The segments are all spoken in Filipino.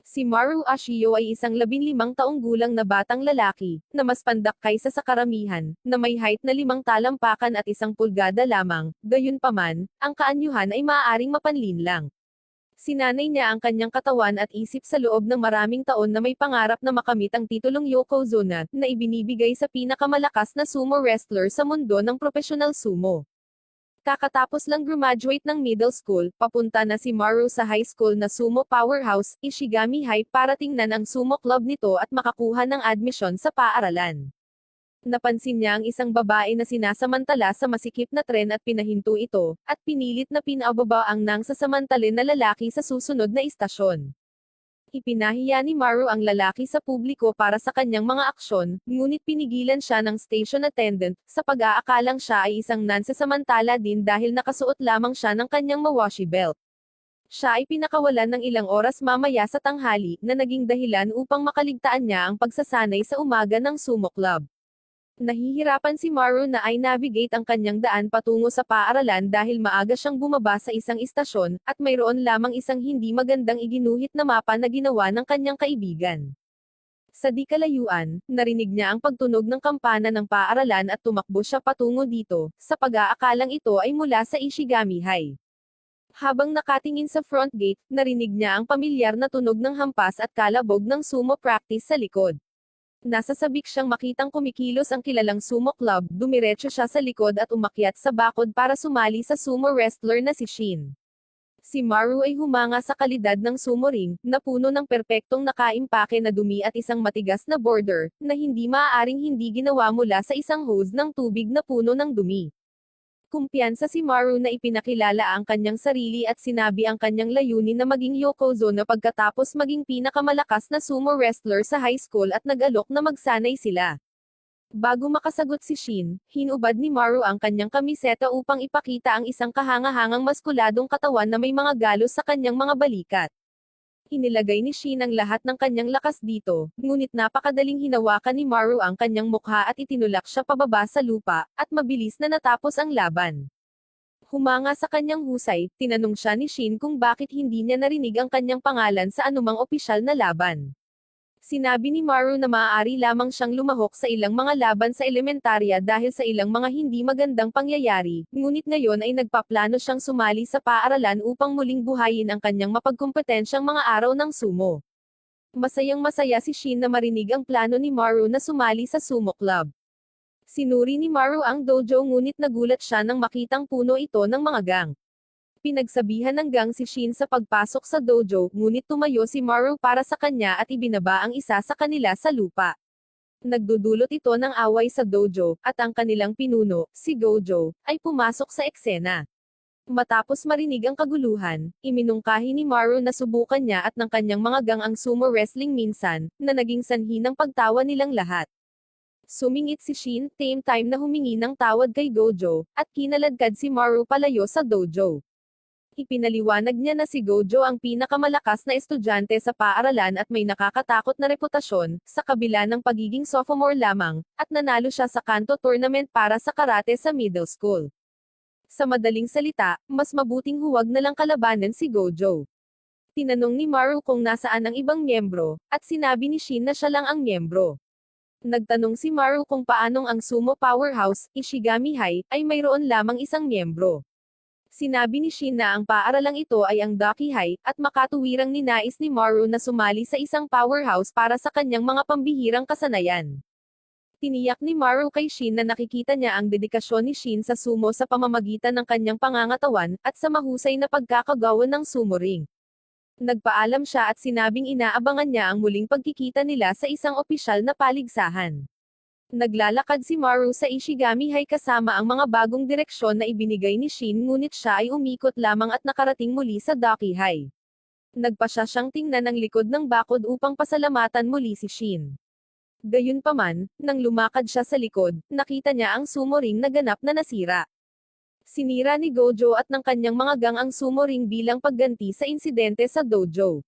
Si Maru Ashio ay isang 15 taong gulang na batang lalaki, na mas pandak kaysa sa karamihan, na may height na 5 talampakan at 1 pulgada lamang, gayunpaman, ang kaanyuhan ay maaaring mapanlin lang. Sinanay niya ang kanyang katawan at isip sa loob ng maraming taon na may pangarap na makamit ang titulong Yokozuna, na ibinibigay sa pinakamalakas na sumo wrestler sa mundo ng professional sumo. Kakatapos lang graduate ng middle school, papunta na si Maru sa high school na sumo powerhouse, Ishigami High para tingnan ang sumo club nito at makakuha ng admission sa paaralan. Napansin niya ang isang babae na sinasamantala sa masikip na tren at pinahinto ito, at pinilit na pinababa ang nang sasamantalin na lalaki sa susunod na istasyon. Ipinahiya ni Maru ang lalaki sa publiko para sa kanyang mga aksyon, ngunit pinigilan siya ng station attendant, sa pag-aakalang siya ay isang nansasamantala din dahil nakasuot lamang siya ng kanyang mawashi belt. Siya ay pinakawalan ng ilang oras mamaya sa tanghali, na naging dahilan upang makaligtaan niya ang pagsasanay sa umaga ng sumo club. Nahihirapan si Maru na i-navigate ang kanyang daan patungo sa paaralan dahil maaga siyang bumaba sa isang istasyon, at mayroon lamang isang hindi magandang iginuhit na mapa na ginawa ng kanyang kaibigan. Sa di kalayuan, narinig niya ang pagtunog ng kampana ng paaralan at tumakbo siya patungo dito, sa pag-aakalang ito ay mula sa Ishigami High. Habang nakatingin sa front gate, narinig niya ang pamilyar na tunog ng hampas at kalabog ng sumo practice sa likod. Nasasabik siyang makitang kumikilos ang kilalang sumo club, dumiretso siya sa likod at umakyat sa bakod para sumali sa sumo wrestler na si Shin. Si Maru ay humanga sa kalidad ng sumo ring, na puno ng perpektong nakaimpake na dumi at isang matigas na border, na hindi maaaring hindi ginawa mula sa isang hose ng tubig na puno ng dumi. Kumpiyansa si Maru na ipinakilala ang kanyang sarili at sinabi ang kanyang layunin na maging Yokozuna pagkatapos maging pinakamalakas na sumo wrestler sa high school at nag-alok na magsanay sila. Bago makasagot si Shin, hinubad ni Maru ang kanyang kamiseta upang ipakita ang isang kahangahangang maskuladong katawan na may mga galos sa kanyang mga balikat. Inilagay ni Shin ang lahat ng kanyang lakas dito, ngunit napakadaling hinawakan ni Maru ang kanyang mukha at itinulak siya pababa sa lupa, at mabilis na natapos ang laban. Humanga sa kanyang husay, tinanong siya ni Shin kung bakit hindi niya narinig ang kanyang pangalan sa anumang opisyal na laban. Sinabi ni Maru na maaari lamang siyang lumahok sa ilang mga laban sa elementarya dahil sa ilang mga hindi magandang pangyayari, ngunit ngayon ay nagpaplano siyang sumali sa paaralan upang muling buhayin ang kanyang mapagkumpetensyang mga araw ng sumo. Masayang-masaya si Shin na marinig ang plano ni Maru na sumali sa sumo club. Sinuri ni Maru ang dojo ngunit nagulat siya nang makitang puno ito ng mga gang. Pinagsabihan ng gang si Shin sa pagpasok sa dojo, ngunit tumayo si Maru para sa kanya at ibinaba ang isa sa kanila sa lupa. Nagdudulot ito ng away sa dojo, at ang kanilang pinuno, si Gojo, ay pumasok sa eksena. Matapos marinig ang kaguluhan, iminungkahi ni Maru na subukan niya at ng kanyang mga gang ang sumo wrestling minsan, na naging sanhi ng pagtawa nilang lahat. Sumingit si Shin, same time na humingi ng tawad kay Gojo, at kinaladkad si Maru palayo sa dojo. Ipinaliwanag niya na si Gojo ang pinakamalakas na estudyante sa paaralan at may nakakatakot na reputasyon, sa kabila ng pagiging sophomore lamang, at nanalo siya sa kanto tournament para sa karate sa middle school. Sa madaling salita, mas mabuting huwag na lang kalabanan si Gojo. Tinanong ni Maru kung nasaan ang ibang miyembro, at sinabi ni Shin na siya lang ang miyembro. Nagtanong si Maru kung paanong ang sumo powerhouse, Ishigami High, ay mayroon lamang isang miyembro. Sinabi ni Shin na ang paaralang ito ay ang Daki High, at makatuwirang ninais ni Maru na sumali sa isang powerhouse para sa kanyang mga pambihirang kasanayan. Tiniyak ni Maru kay Shin na nakikita niya ang dedikasyon ni Shin sa sumo sa pamamagitan ng kanyang pangangatawan, at sa mahusay na pagkakagawa ng sumo ring. Nagpaalam siya at sinabing inaabangan niya ang muling pagkikita nila sa isang opisyal na paligsahan. Naglalakad si Maru sa Ishigami High kasama ang mga bagong direksyon na ibinigay ni Shin ngunit siya ay umikot lamang at nakarating muli sa Daki High. Nagpasya siyang tingnan ang likod ng bakod upang pasalamatan muli si Shin. Gayunpaman, nang lumakad siya sa likod, nakita niya ang sumo ring na ganap na nasira. Sinira ni Gojo at ng kanyang mga gang ang sumo ring bilang pagganti sa insidente sa dojo.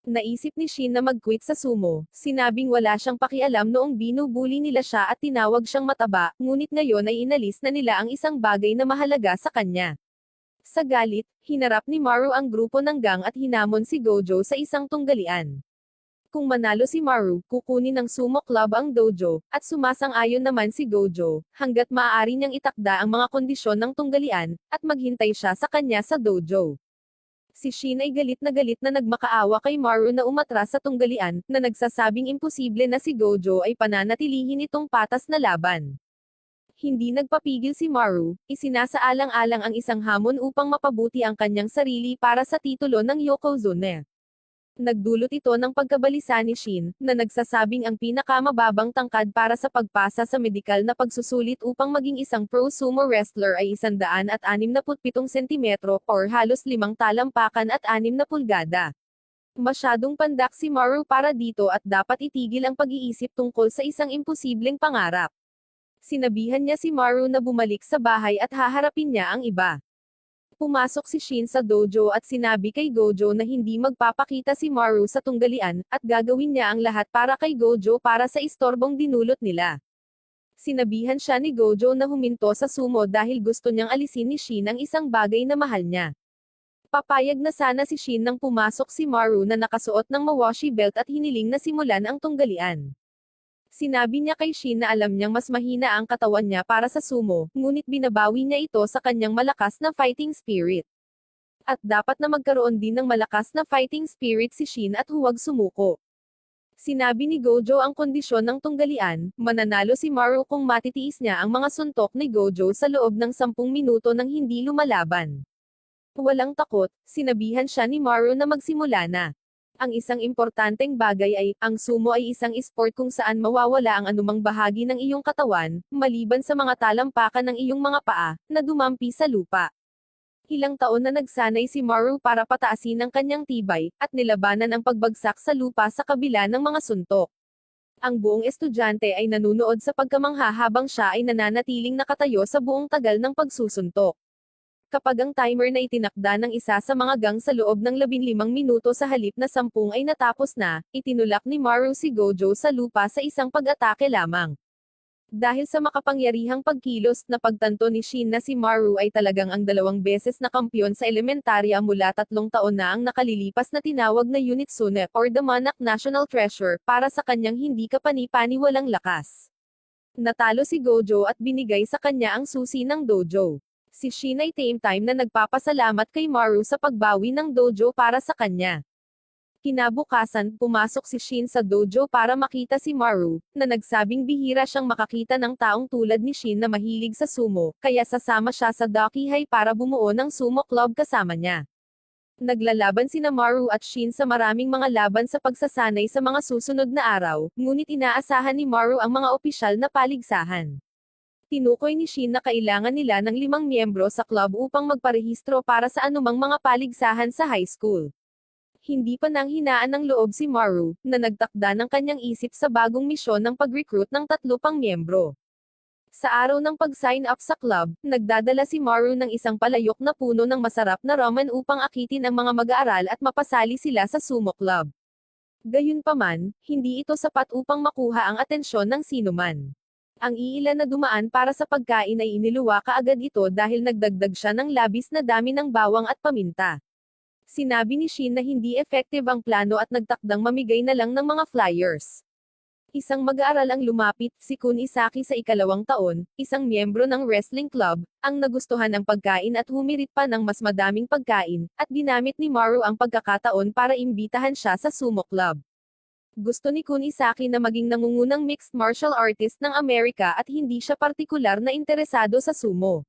Naisip ni Shin na mag-quit sa sumo, sinabing wala siyang pakialam noong binubuli nila siya at tinawag siyang mataba, ngunit ngayon ay inalis na nila ang isang bagay na mahalaga sa kanya. Sa galit, hinarap ni Maru ang grupo ng gang at hinamon si Gojo sa isang tunggalian. Kung manalo si Maru, kukunin ng Sumo Club ang dojo, at sumasang-ayon naman si Gojo, hanggat maaari niyang itakda ang mga kondisyon ng tunggalian, at maghintay siya sa kanya sa dojo. Si Shin ay galit na nagmakaawa kay Maru na umatras sa tunggalian, na nagsasabing imposible na si Gojo ay pananatilihin itong patas na laban. Hindi nagpapigil si Maru, isinasaalang-alang ang isang hamon upang mapabuti ang kanyang sarili para sa titulo ng Yokozuna. Nagdulot ito ng pagkabalisa ni Shin, na nagsasabing ang pinakamababang tangkad para sa pagpasa sa medikal na pagsusulit upang maging isang pro sumo wrestler ay 167 sentimetro, or halos 5 talampakan at 6 na pulgada. Masyadong pandak si Maru para dito at dapat itigil ang pag-iisip tungkol sa isang imposibleng pangarap. Sinabihan niya si Maru na bumalik sa bahay at haharapin niya ang iba. Pumasok si Shin sa dojo at sinabi kay Gojo na hindi magpapakita si Maru sa tunggalian, at gagawin niya ang lahat para kay Gojo para sa istorbong dinulot nila. Sinabihan siya ni Gojo na huminto sa sumo dahil gusto niyang alisin ni Shin ang isang bagay na mahal niya. Papayag na sana si Shin nang pumasok si Maru na nakasuot ng mawashi belt at hiniling na simulan ang tunggalian. Sinabi niya kay Shin na alam niyang mas mahina ang katawan niya para sa sumo, ngunit binabawi niya ito sa kanyang malakas na fighting spirit. At dapat na magkaroon din ng malakas na fighting spirit si Shin at huwag sumuko. Sinabi ni Gojo ang kondisyon ng tunggalian, mananalo si Maru kung matitiis niya ang mga suntok ni Gojo sa loob ng 10 minuto nang hindi lumalaban. Walang takot, sinabihan siya ni Maru na magsimula na. Ang isang importanteng bagay ay, ang sumo ay isang sport kung saan mawawala ang anumang bahagi ng iyong katawan, maliban sa mga talampakan ng iyong mga paa, na dumampi sa lupa. Ilang taon na nagsanay si Maru para pataasin ang kanyang tibay, at nilabanan ang pagbagsak sa lupa sa kabila ng mga suntok. Ang buong estudyante ay nanunood sa pagkamangha habang siya ay nananatiling nakatayo sa buong tagal ng pagsusuntok. Kapag ang timer na itinakda ng isa sa mga gang sa loob ng 15 minuto sa halip na 10 ay natapos na, itinulak ni Maru si Gojo sa lupa sa isang pag-atake lamang. Dahil sa makapangyarihang pagkilos na pagtanto ni Shin na si Maru ay talagang ang 2 beses na kampiyon sa elementarya mula 3 taon na ang nakalilipas na tinawag na Unit Sune, or the Monarch National Treasure, para sa kanyang hindi kapani-paniwalang lakas. Natalo si Gojo at binigay sa kanya ang susi ng dojo. Si Shin ay time na nagpapasalamat kay Maru sa pagbawi ng dojo para sa kanya. Kinabukasan, pumasok si Shin sa dojo para makita si Maru, na nagsabing bihira siyang makakita ng taong tulad ni Shin na mahilig sa sumo, kaya sasama siya sa Dakihai para bumuo ng sumo club kasama niya. Naglalaban sina Maru at Shin sa maraming mga laban sa pagsasanay sa mga susunod na araw, ngunit inaasahan ni Maru ang mga opisyal na paligsahan. Tinukoy ni Shin na kailangan nila ng 5 miyembro sa club upang magparehistro para sa anumang mga paligsahan sa high school. Hindi pa nanghinaan ng loob si Maru, na nagtakda ng kanyang isip sa bagong misyon ng pag-recruit ng 3 pang miyembro. Sa araw ng pag-sign up sa club, nagdadala si Maru ng isang palayok na puno ng masarap na ramen upang akitin ang mga mag-aaral at mapasali sila sa sumo club. Gayunpaman, hindi ito sapat upang makuha ang atensyon ng sinuman. Ang iilan na dumaan para sa pagkain ay iniluwa kaagad ito dahil nagdagdag siya ng labis na dami ng bawang at paminta. Sinabi ni Shin na hindi effective ang plano at nagtakdang mamigay na lang ng mga flyers. Isang mag-aaral ang lumapit, si Kun Isaki sa 2nd taon, isang miyembro ng wrestling club, ang nagustuhan ng pagkain at humirit pa ng mas madaming pagkain, at ginamit ni Maru ang pagkakataon para imbitahan siya sa sumo club. Gusto ni Kun Isaki na maging nangungunang mixed martial artist ng Amerika at hindi siya partikular na interesado sa sumo.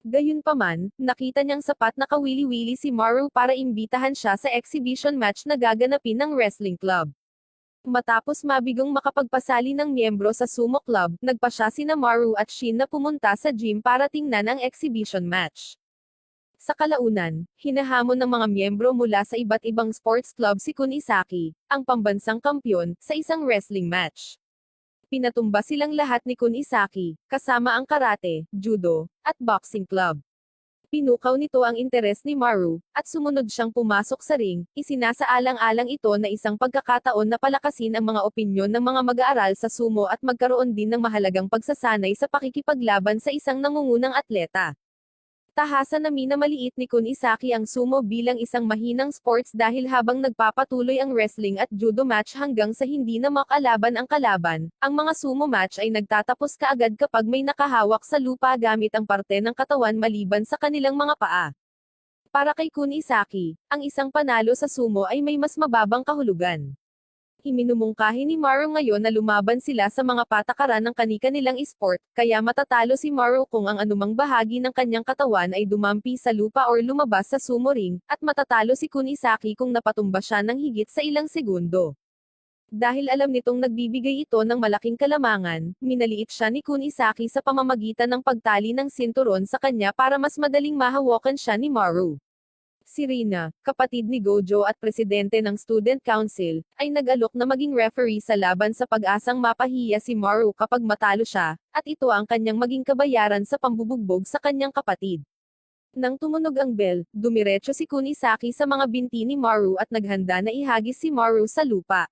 Gayunpaman, nakita niyang sapat na kawili-wili si Maru para imbitahan siya sa exhibition match na gaganapin ng wrestling club. Matapos mabigong makapagpasali ng miyembro sa sumo club, nagpa siya sina Maru at Shin na pumunta sa gym para tingnan ang exhibition match. Sa kalaunan, hinahamon ng mga miyembro mula sa iba't ibang sports club si Kun Isaki, ang pambansang kampyon, sa isang wrestling match. Pinatumba silang lahat ni Kun Isaki, kasama ang karate, judo, at boxing club. Pinukaw nito ang interes ni Maru, at sumunod siyang pumasok sa ring, isinasaalang-alang ito na isang pagkakataon na palakasin ang mga opinyon ng mga mag-aaral sa sumo at magkaroon din ng mahalagang pagsasanay sa pakikipaglaban sa isang nangungunang atleta. Tahasan na minamaliit ni Kun Isaki ang sumo bilang isang mahinang sports dahil habang nagpapatuloy ang wrestling at judo match hanggang sa hindi na makalaban ang kalaban, ang mga sumo match ay nagtatapos kaagad kapag may nakahawak sa lupa gamit ang parte ng katawan maliban sa kanilang mga paa. Para kay Kun Isaki, ang isang panalo sa sumo ay may mas mababang kahulugan. Iminumungkahi ni Maru ngayon na lumaban sila sa mga patakaran ng kani-kanilang sport, kaya matatalo si Maru kung ang anumang bahagi ng kanyang katawan ay dumampi sa lupa or lumabas sa sumo ring, at matatalo si Kun Isaki kung napatumba siya ng higit sa ilang segundo. Dahil alam nitong nagbibigay ito ng malaking kalamangan, minaliit siya ni Kun Isaki sa pamamagitan ng pagtali ng sinturon sa kanya para mas madaling mahawakan siya ni Maru. Si Rina, kapatid ni Gojo at presidente ng Student Council, ay nag-alok na maging referee sa laban sa pag-asang mapahiya si Maru kapag matalo siya, at ito ang kanyang maging kabayaran sa pambubugbog sa kanyang kapatid. Nang tumunog ang bell, dumiretso si Kun Isaki sa mga binti ni Maru at naghanda na ihagis si Maru sa lupa.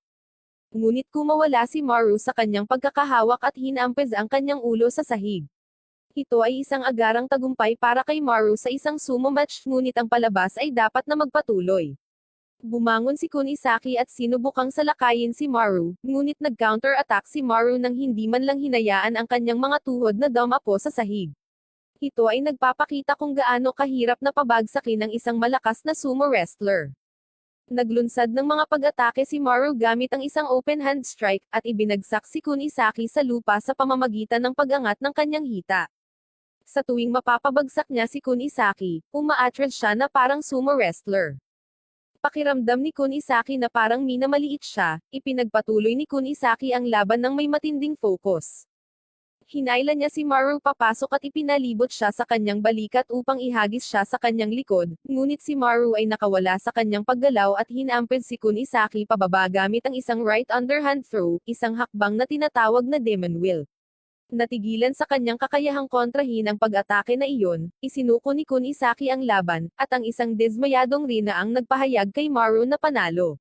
Ngunit kumawala si Maru sa kanyang pagkakahawak at hinampes ang kanyang ulo sa sahig. Ito ay isang agarang tagumpay para kay Maru sa isang sumo match, ngunit ang palabas ay dapat na magpatuloy. Bumangon si Kun Isaki at sinubukang salakayin si Maru, ngunit nag-counter-attack si Maru nang hindi man lang hinayaan ang kanyang mga tuhod na dumapo sa sahig. Ito ay nagpapakita kung gaano kahirap na pabagsakin ang isang malakas na sumo wrestler. Naglunsad ng mga pag-atake si Maru gamit ang isang open hand strike, at ibinagsak si Kun Isaki sa lupa sa pamamagitan ng pag-angat ng kanyang hita. Sa tuwing mapapabagsak niya si Kun Isaki, umaatras siya na parang sumo wrestler. Pakiramdam ni Kun Isaki na parang minamaliit siya, ipinagpatuloy ni Kun Isaki ang laban ng may matinding focus. Hinayla niya si Maru papasok at ipinalibot siya sa kanyang balikat upang ihagis siya sa kanyang likod, ngunit si Maru ay nakawala sa kanyang paggalaw at hinamped si Kun Isaki pababa gamit ang isang right underhand throw, isang hakbang na tinatawag na demon wheel. Natigilan sa kanyang kakayahang kontrahin ang pag-atake na iyon, isinuko ni Kun Isaki ang laban, at ang isang dismayadong Rina ang nagpahayag kay Maru na panalo.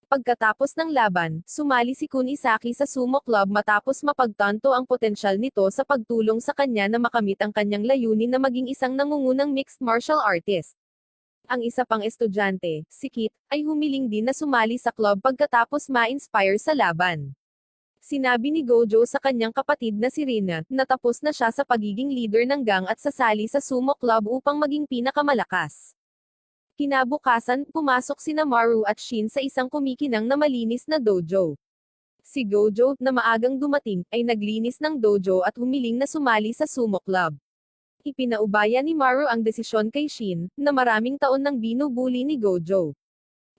Pagkatapos ng laban, sumali si Kun Isaki sa sumo club matapos mapagtanto ang potensyal nito sa pagtulong sa kanya na makamit ang kanyang layunin na maging isang nangungunang mixed martial artist. Ang isa pang estudyante, si Kit, ay humiling din na sumali sa club pagkatapos ma-inspire sa laban. Sinabi ni Gojo sa kanyang kapatid na si Rina, na tapos na siya sa pagiging leader ng gang at sasali sa sumo club upang maging pinakamalakas. Kinabukasan, pumasok sina Maru at Shin sa isang kumikinang na malinis na dojo. Si Gojo, na maagang dumating, ay naglinis ng dojo at humiling na sumali sa sumo club. Ipinaubaya ni Maru ang desisyon kay Shin, na maraming taon nang binubuli ni Gojo.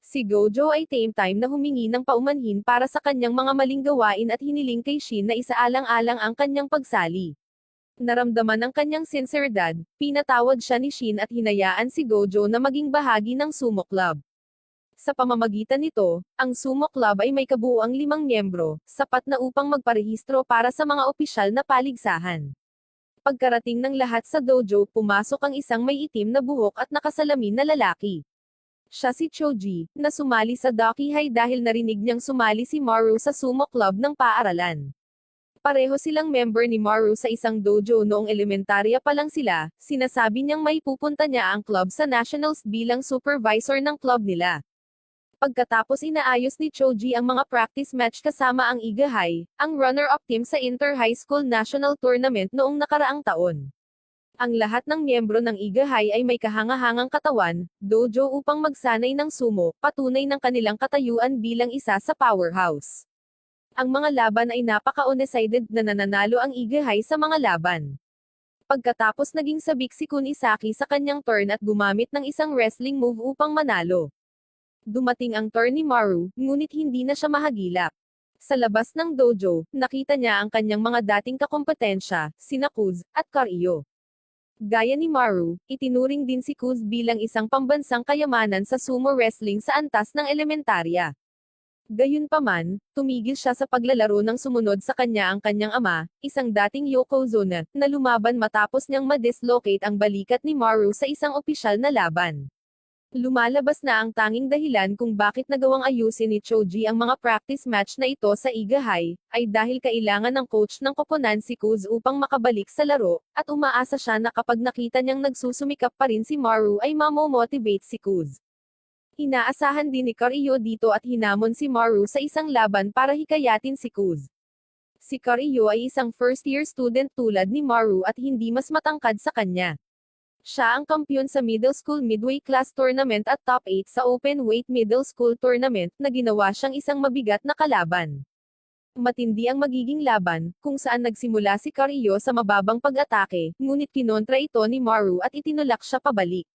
Si Gojo ay time na humingi ng paumanhin para sa kanyang mga maling gawain at hiniling kay Shin na isaalang-alang ang kanyang pagsali. Naramdaman ng kanyang sinseridad, pinatawad siya ni Shin at hinayaan si Gojo na maging bahagi ng sumo club. Sa pamamagitan nito, ang sumo club ay may kabuuang 5 miyembro, sapat na upang magparehistro para sa mga opisyal na paligsahan. Pagkarating ng lahat sa dojo, pumasok ang isang may itim na buhok at nakasalamin na lalaki. Siya si Choji, na sumali sa Dakihay dahil narinig niyang sumali si Maru sa sumo club ng paaralan. Pareho silang member ni Maru sa isang dojo noong elementarya pa lang sila, sinasabi niyang may pupunta niya ang club sa nationals bilang supervisor ng club nila. Pagkatapos inaayos ni Choji ang mga practice match kasama ang Igahay, ang runner-up team sa Inter-High School National Tournament noong nakaraang taon. Ang lahat ng miyembro ng Igahay ay may kahangahangang katawan, dojo upang magsanay ng sumo, patunay ng kanilang katayuan bilang isa sa powerhouse. Ang mga laban ay napaka-one-sided na nananalo ang Igahay sa mga laban. Pagkatapos naging sabik si Kun Isaki sa kanyang turn at gumamit ng isang wrestling move upang manalo. Dumating ang turn ni Maru, ngunit hindi na siya mahagilap. Sa labas ng dojo, nakita niya ang kanyang mga dating kakompetensya, sina Kuz at Karyo. Gaya ni Maru, itinuring din si Kuz bilang isang pambansang kayamanan sa sumo wrestling sa antas ng elementarya. Gayunpaman, tumigil siya sa paglalaro nang sumunod sa kanya ang kanyang ama, isang dating yokozuna, na lumaban matapos niyang ma-dislocate ang balikat ni Maru sa isang opisyal na laban. Lumalabas na ang tanging dahilan kung bakit nagawang ayusin ni Choji ang mga practice match na ito sa Iga High, ay dahil kailangan ng coach ng koponan si Kuz upang makabalik sa laro, at umaasa siya na kapag nakita niyang nagsusumikap pa rin si Maru ay mamomotivate si Kuz. Inaasahan din ni Kariyo dito at hinamon si Maru sa isang laban para hikayatin si Kuz. Si Kariyo ay isang first-year student tulad ni Maru at hindi mas matangkad sa kanya. Siya ang kampiyon sa middle school midway class tournament at top 8 sa open weight middle school tournament, na ginawa siyang isang mabigat na kalaban. Matindi ang magiging laban, kung saan nagsimula si Kariyo sa mababang pag-atake, ngunit kinontra ito ni Maru at itinulak siya pabalik.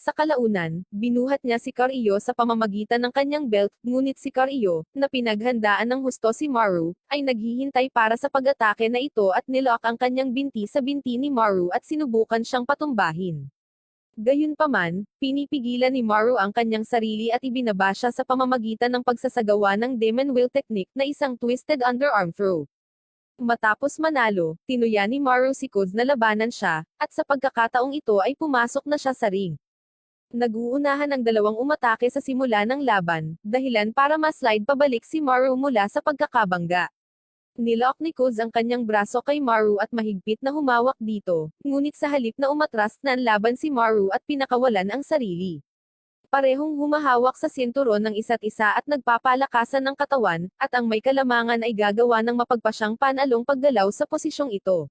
Sa kalaunan, binuhat niya si Kariyo sa pamamagitan ng kanyang belt, ngunit si Kariyo, na pinaghandaan ng husto si Maru, ay naghihintay para sa pag-atake na ito at nilock ang kanyang binti sa binti ni Maru at sinubukan siyang patumbahin. Gayunpaman, pinipigilan ni Maru ang kanyang sarili at ibinaba siya sa pamamagitan ng pagsasagawa ng Demon Will technique na isang twisted underarm throw. Matapos manalo, tinuya ni Maru si Kuz na labanan siya, at sa pagkakataong ito ay pumasok na siya sa ring. Nag-uunahan ang dalawang umatake sa simula ng laban, dahilan para ma-slide pabalik si Maru mula sa pagkakabangga. Nilock ni Kuz ang kanyang braso kay Maru at mahigpit na humawak dito, ngunit sa halip na umatras na ang laban si Maru at pinakawalan ang sarili. Parehong humahawak sa sinturon ng isa't isa at nagpapalakasan ng katawan, at ang may kalamangan ay gagawa ng mapagpasyang panalong paggalaw sa posisyong ito.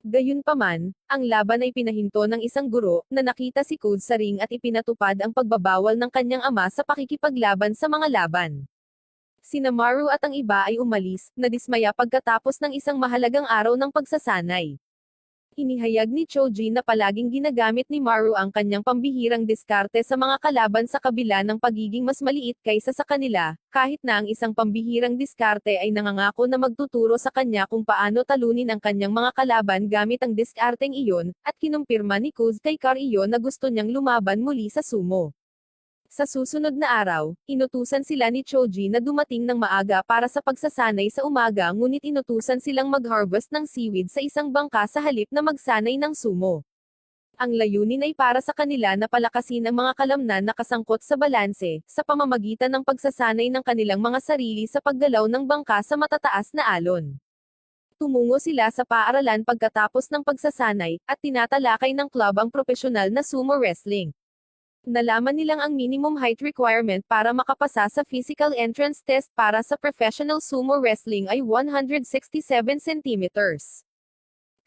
Gayunpaman, ang laban ay pinahinto ng isang guro, na nakita si Kuz sa ring at ipinatupad ang pagbabawal ng kanyang ama sa pakikipaglaban sa mga laban. Sina Maru at ang iba ay umalis, nadismaya pagkatapos ng isang mahalagang araw ng pagsasanay. Inihayag ni Choji na palaging ginagamit ni Maru ang kanyang pambihirang diskarte sa mga kalaban sa kabila ng pagiging mas maliit kaysa sa kanila, kahit na ang isang pambihirang diskarte ay nangangako na magtuturo sa kanya kung paano talunin ang kanyang mga kalaban gamit ang diskarteng iyon, at kinumpirma ni Kuz kay Kariyo na gusto niyang lumaban muli sa sumo. Sa susunod na araw, inutusan sila ni Choji na dumating ng maaga para sa pagsasanay sa umaga, ngunit inutusan silang mag-harvest ng seaweed sa isang bangka sa halip na magsanay ng sumo. Ang layunin ay para sa kanila na palakasin ang mga kalamnan na kasangkot sa balanse, sa pamamagitan ng pagsasanay ng kanilang mga sarili sa paggalaw ng bangka sa matataas na alon. Tumungo sila sa paaralan pagkatapos ng pagsasanay, at tinatalakay ng club ang propesyonal na sumo wrestling. Nalaman nilang ang minimum height requirement para makapasa sa physical entrance test para sa professional sumo wrestling ay 167 centimeters.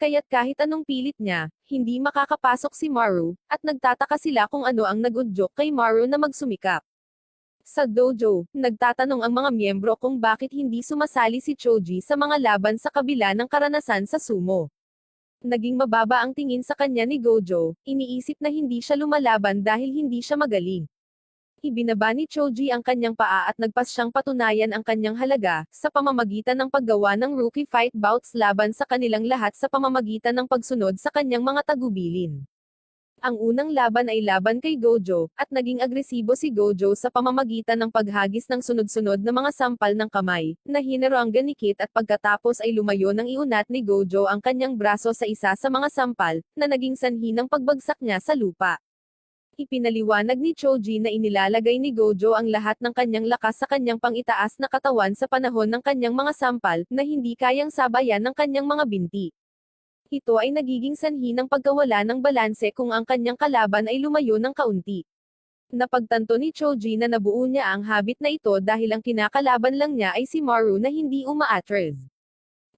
Kaya't kahit anong pilit niya, hindi makakapasok si Maru, at nagtataka sila kung ano ang nag-udyok kay Maru na magsumikap. Sa dojo, nagtatanong ang mga miyembro kung bakit hindi sumasali si Choji sa mga laban sa kabila ng karanasan sa sumo. Naging mababa ang tingin sa kanya ni Gojo, iniisip na hindi siya lumalaban dahil hindi siya magaling. Ibinaba ni Choji ang kanyang paa at nagpas siyang patunayan ang kanyang halaga, sa pamamagitan ng paggawa ng rookie fight bouts laban sa kanilang lahat sa pamamagitan ng pagsunod sa kanyang mga tagubilin. Ang unang laban ay laban kay Gojo, at naging agresibo si Gojo sa pamamagitan ng paghagis ng sunod-sunod na mga sampal ng kamay, na hinaro ang ganikit, at pagkatapos ay lumayo ng iunat ni Gojo ang kanyang braso sa isa sa mga sampal, na naging sanhi ng pagbagsak niya sa lupa. Ipinaliwanag ni Choji na inilalagay ni Gojo ang lahat ng kanyang lakas sa kanyang pang-itaas na katawan sa panahon ng kanyang mga sampal, na hindi kayang sabayan ng kanyang mga binti. Ito ay nagiging sanhi ng pagkawala ng balanse kung ang kanyang kalaban ay lumayo ng kaunti. Napagtanto ni Choji na nabuo niya ang habit na ito dahil ang kinakalaban lang niya ay si Maru na hindi umaatres.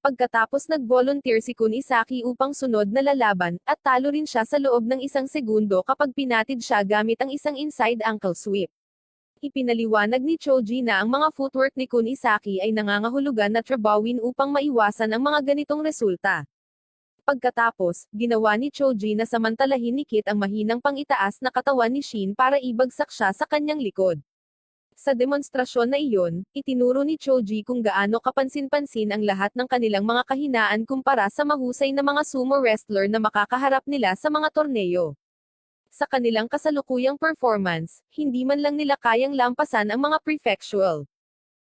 Pagkatapos nag-volunteer si Kunisaki upang sunod na lalaban, at talo rin siya sa loob ng isang segundo kapag pinatid siya gamit ang isang inside ankle sweep. Ipinaliwanag ni Choji na ang mga footwork ni Kunisaki ay nangangahulugan na trabawin upang maiwasan ang mga ganitong resulta. Pagkatapos, ginawa ni Choji na samantalahin ni Kit ang mahinang pang-itaas na katawan ni Shin para ibagsak siya sa kanyang likod. Sa demonstrasyon na iyon, itinuro ni Choji kung gaano kapansin-pansin ang lahat ng kanilang mga kahinaan kumpara sa mahusay na mga sumo wrestler na makakaharap nila sa mga torneo. Sa kanilang kasalukuyang performance, hindi man lang nila kayang lampasan ang mga prefectual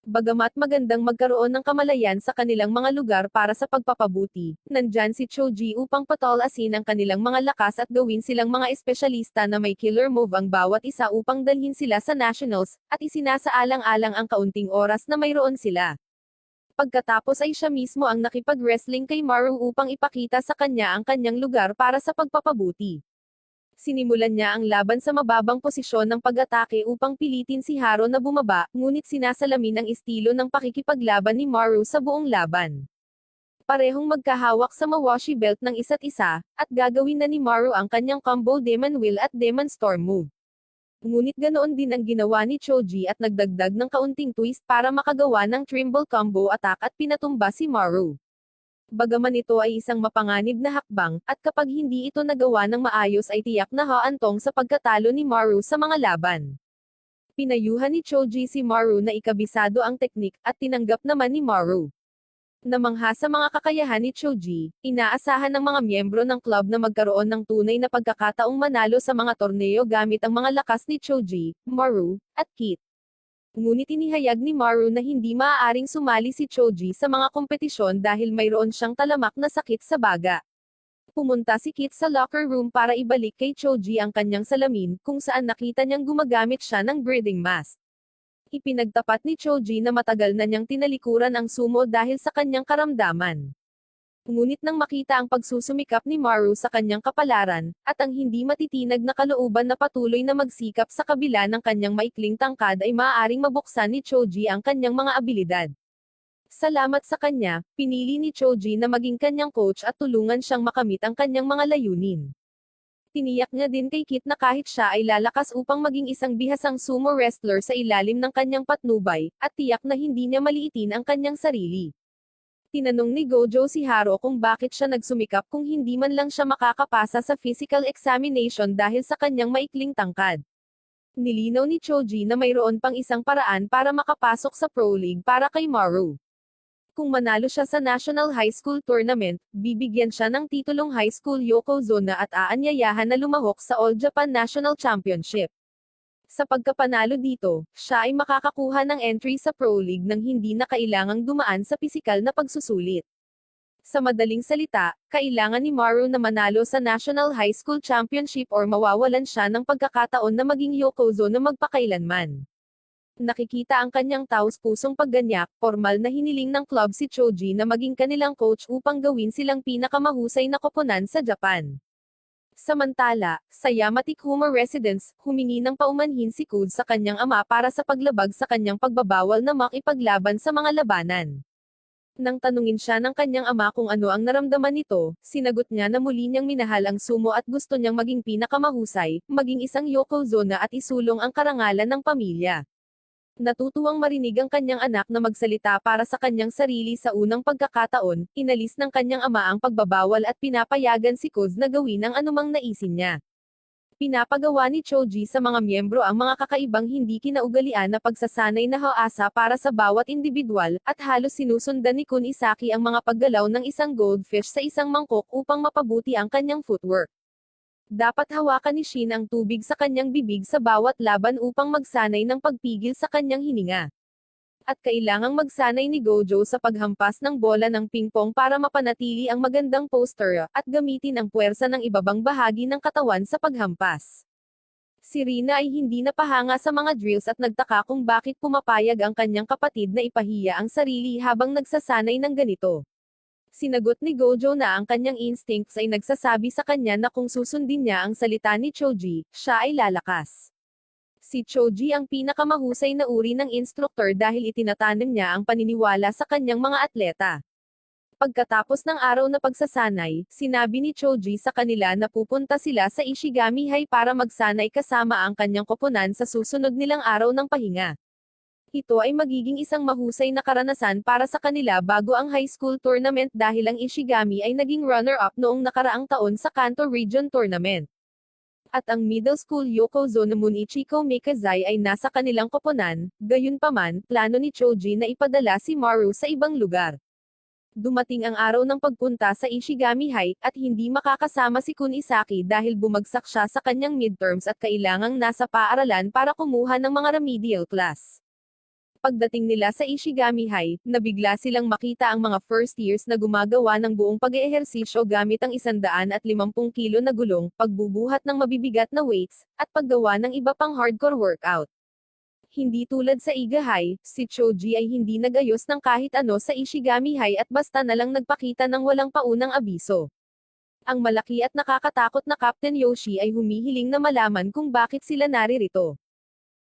Bagamat magandang magkaroon ng kamalayan sa kanilang mga lugar para sa pagpapabuti, nandyan si Choji upang patalasin ang kanilang mga lakas at gawin silang mga espesyalista na may killer move ang bawat isa upang dalhin sila sa nationals, at isinasaalang-alang ang kaunting oras na mayroon sila. Pagkatapos ay siya mismo ang nakipag-wrestling kay Maru upang ipakita sa kanya ang kanyang lugar para sa pagpapabuti. Sinimulan niya ang laban sa mababang posisyon ng pag-atake upang pilitin si Haro na bumaba, ngunit sinasalamin ang estilo ng pakikipaglaban ni Maru sa buong laban. Parehong magkahawak sa Mawashi belt ng isa't isa, at gagawin na ni Maru ang kanyang combo Demon Will at Demon Storm move. Ngunit ganoon din ang ginawa ni Choji at nagdagdag ng kaunting twist para makagawa ng Trimble combo attack at pinatumba si Maru. Bagaman ito ay isang mapanganib na hakbang, at kapag hindi ito nagawa ng maayos ay tiyak na haantong sa pagkatalo ni Maru sa mga laban. Pinayuhan ni Choji si Maru na ikabisado ang teknik, at tinanggap naman ni Maru. Namangha sa mga kakayahan ni Choji, inaasahan ng mga miyembro ng club na magkaroon ng tunay na pagkakataong manalo sa mga torneo gamit ang mga lakas ni Choji, Maru, at Kit. Ngunit inihayag ni Maru na hindi maaaring sumali si Choji sa mga kompetisyon dahil mayroon siyang talamak na sakit sa baga. Pumunta si Kit sa locker room para ibalik kay Choji ang kanyang salamin, kung saan nakita niyang gumagamit siya ng breathing mask. Ipinagtapat ni Choji na matagal na niyang tinalikuran ang sumo dahil sa kanyang karamdaman. Ngunit nang makita ang pagsusumikap ni Maru sa kanyang kapalaran, at ang hindi matitinag na kalooban na patuloy na magsikap sa kabila ng kanyang maikling tangkad ay maaaring mabuksan ni Choji ang kanyang mga abilidad. Salamat sa kanya, pinili ni Choji na maging kanyang coach at tulungan siyang makamit ang kanyang mga layunin. Tiniyak niya din kay Kit na kahit siya ay lalakas upang maging isang bihasang sumo wrestler sa ilalim ng kanyang patnubay, at tiyak na hindi niya maliitin ang kanyang sarili. Tinanong ni Gojo si Haro kung bakit siya nagsumikap kung hindi man lang siya makakapasa sa physical examination dahil sa kanyang maikling tangkad. Nilinaw ni Choji na mayroon pang isang paraan para makapasok sa Pro League para kay Maru. Kung manalo siya sa National High School Tournament, bibigyan siya ng titulong High School Yokozuna at aanyayahan na lumahok sa All Japan National Championship. Sa pagkapanalo dito, siya ay makakakuha ng entry sa Pro League nang hindi na kailangang dumaan sa pisikal na pagsusulit. Sa madaling salita, kailangan ni Maru na manalo sa National High School Championship or mawawalan siya ng pagkakataon na maging Yokozuna magpakailanman. Nakikita ang kanyang taos-pusong pagganyak, formal na hiniling ng club si Choji na maging kanilang coach upang gawin silang pinakamahusay na koponan sa Japan. Samantala, sa Yamatikuma residence, humingi ng paumanhin si Kud sa kanyang ama para sa paglabag sa kanyang pagbabawal na makipaglaban sa mga labanan. Nang tanungin siya ng kanyang ama kung ano ang naramdaman nito, sinagot niya na muli niyang minahal ang sumo at gusto niyang maging pinakamahusay, maging isang Yokozuna at isulong ang karangalan ng pamilya. Natutuwang marinig ang kanyang anak na magsalita para sa kanyang sarili sa unang pagkakataon, inalis ng kanyang ama ang pagbabawal at pinapayagan si Kud na gawin ang anumang naisin niya. Pinapagawa ni Choji sa mga miyembro ang mga kakaibang hindi kinaugalian na pagsasanay na haasa para sa bawat individual, at halos sinusundan ni Kun Isaki ang mga paggalaw ng isang goldfish sa isang mangkok upang mapabuti ang kanyang footwork. Dapat hawakan ni Shin ang tubig sa kanyang bibig sa bawat laban upang magsanay ng pagpigil sa kanyang hininga. At kailangang magsanay ni Gojo sa paghampas ng bola ng pingpong para mapanatili ang magandang posture, at gamitin ang puwersa ng ibabang bahagi ng katawan sa paghampas. Si Rina ay hindi napahanga sa mga drills at nagtaka kung bakit pumapayag ang kanyang kapatid na ipahiya ang sarili habang nagsasanay ng ganito. Sinagot ni Gojo na ang kanyang instincts ay nagsasabi sa kanya na kung susundin niya ang salita ni Choji, siya ay lalakas. Si Choji ang pinakamahusay na uri ng instruktor dahil itinatanim niya ang paniniwala sa kanyang mga atleta. Pagkatapos ng araw na pagsasanay, sinabi ni Choji sa kanila na pupunta sila sa Ishigami High para magsanay kasama ang kanyang koponan sa susunod nilang araw ng pahinga. Ito ay magiging isang mahusay na karanasan para sa kanila bago ang high school tournament dahil ang Ishigami ay naging runner-up noong nakaraang taon sa Kanto Region Tournament. At ang middle school Yokozuna Munichiko Mikazai ay nasa kanilang koponan, gayunpaman, plano ni Choji na ipadala si Maru sa ibang lugar. Dumating ang araw ng pagpunta sa Ishigami High, at hindi makakasama si Kun Isaki dahil bumagsak siya sa kanyang midterms at kailangang nasa paaralan para kumuha ng mga remedial class. Pagdating nila sa Ishigami High, nabigla silang makita ang mga first years na gumagawa ng buong pag-eehersisyo gamit ang 150 kilo na gulong, pagbubuhat ng mabibigat na weights, at paggawa ng iba pang hardcore workout. Hindi tulad sa Iga High, si Choji ay hindi nagayos ng kahit ano sa Ishigami High at basta na lang nagpakita ng walang paunang abiso. Ang malaki at nakakatakot na Captain Yoshi ay humihiling na malaman kung bakit sila naririto.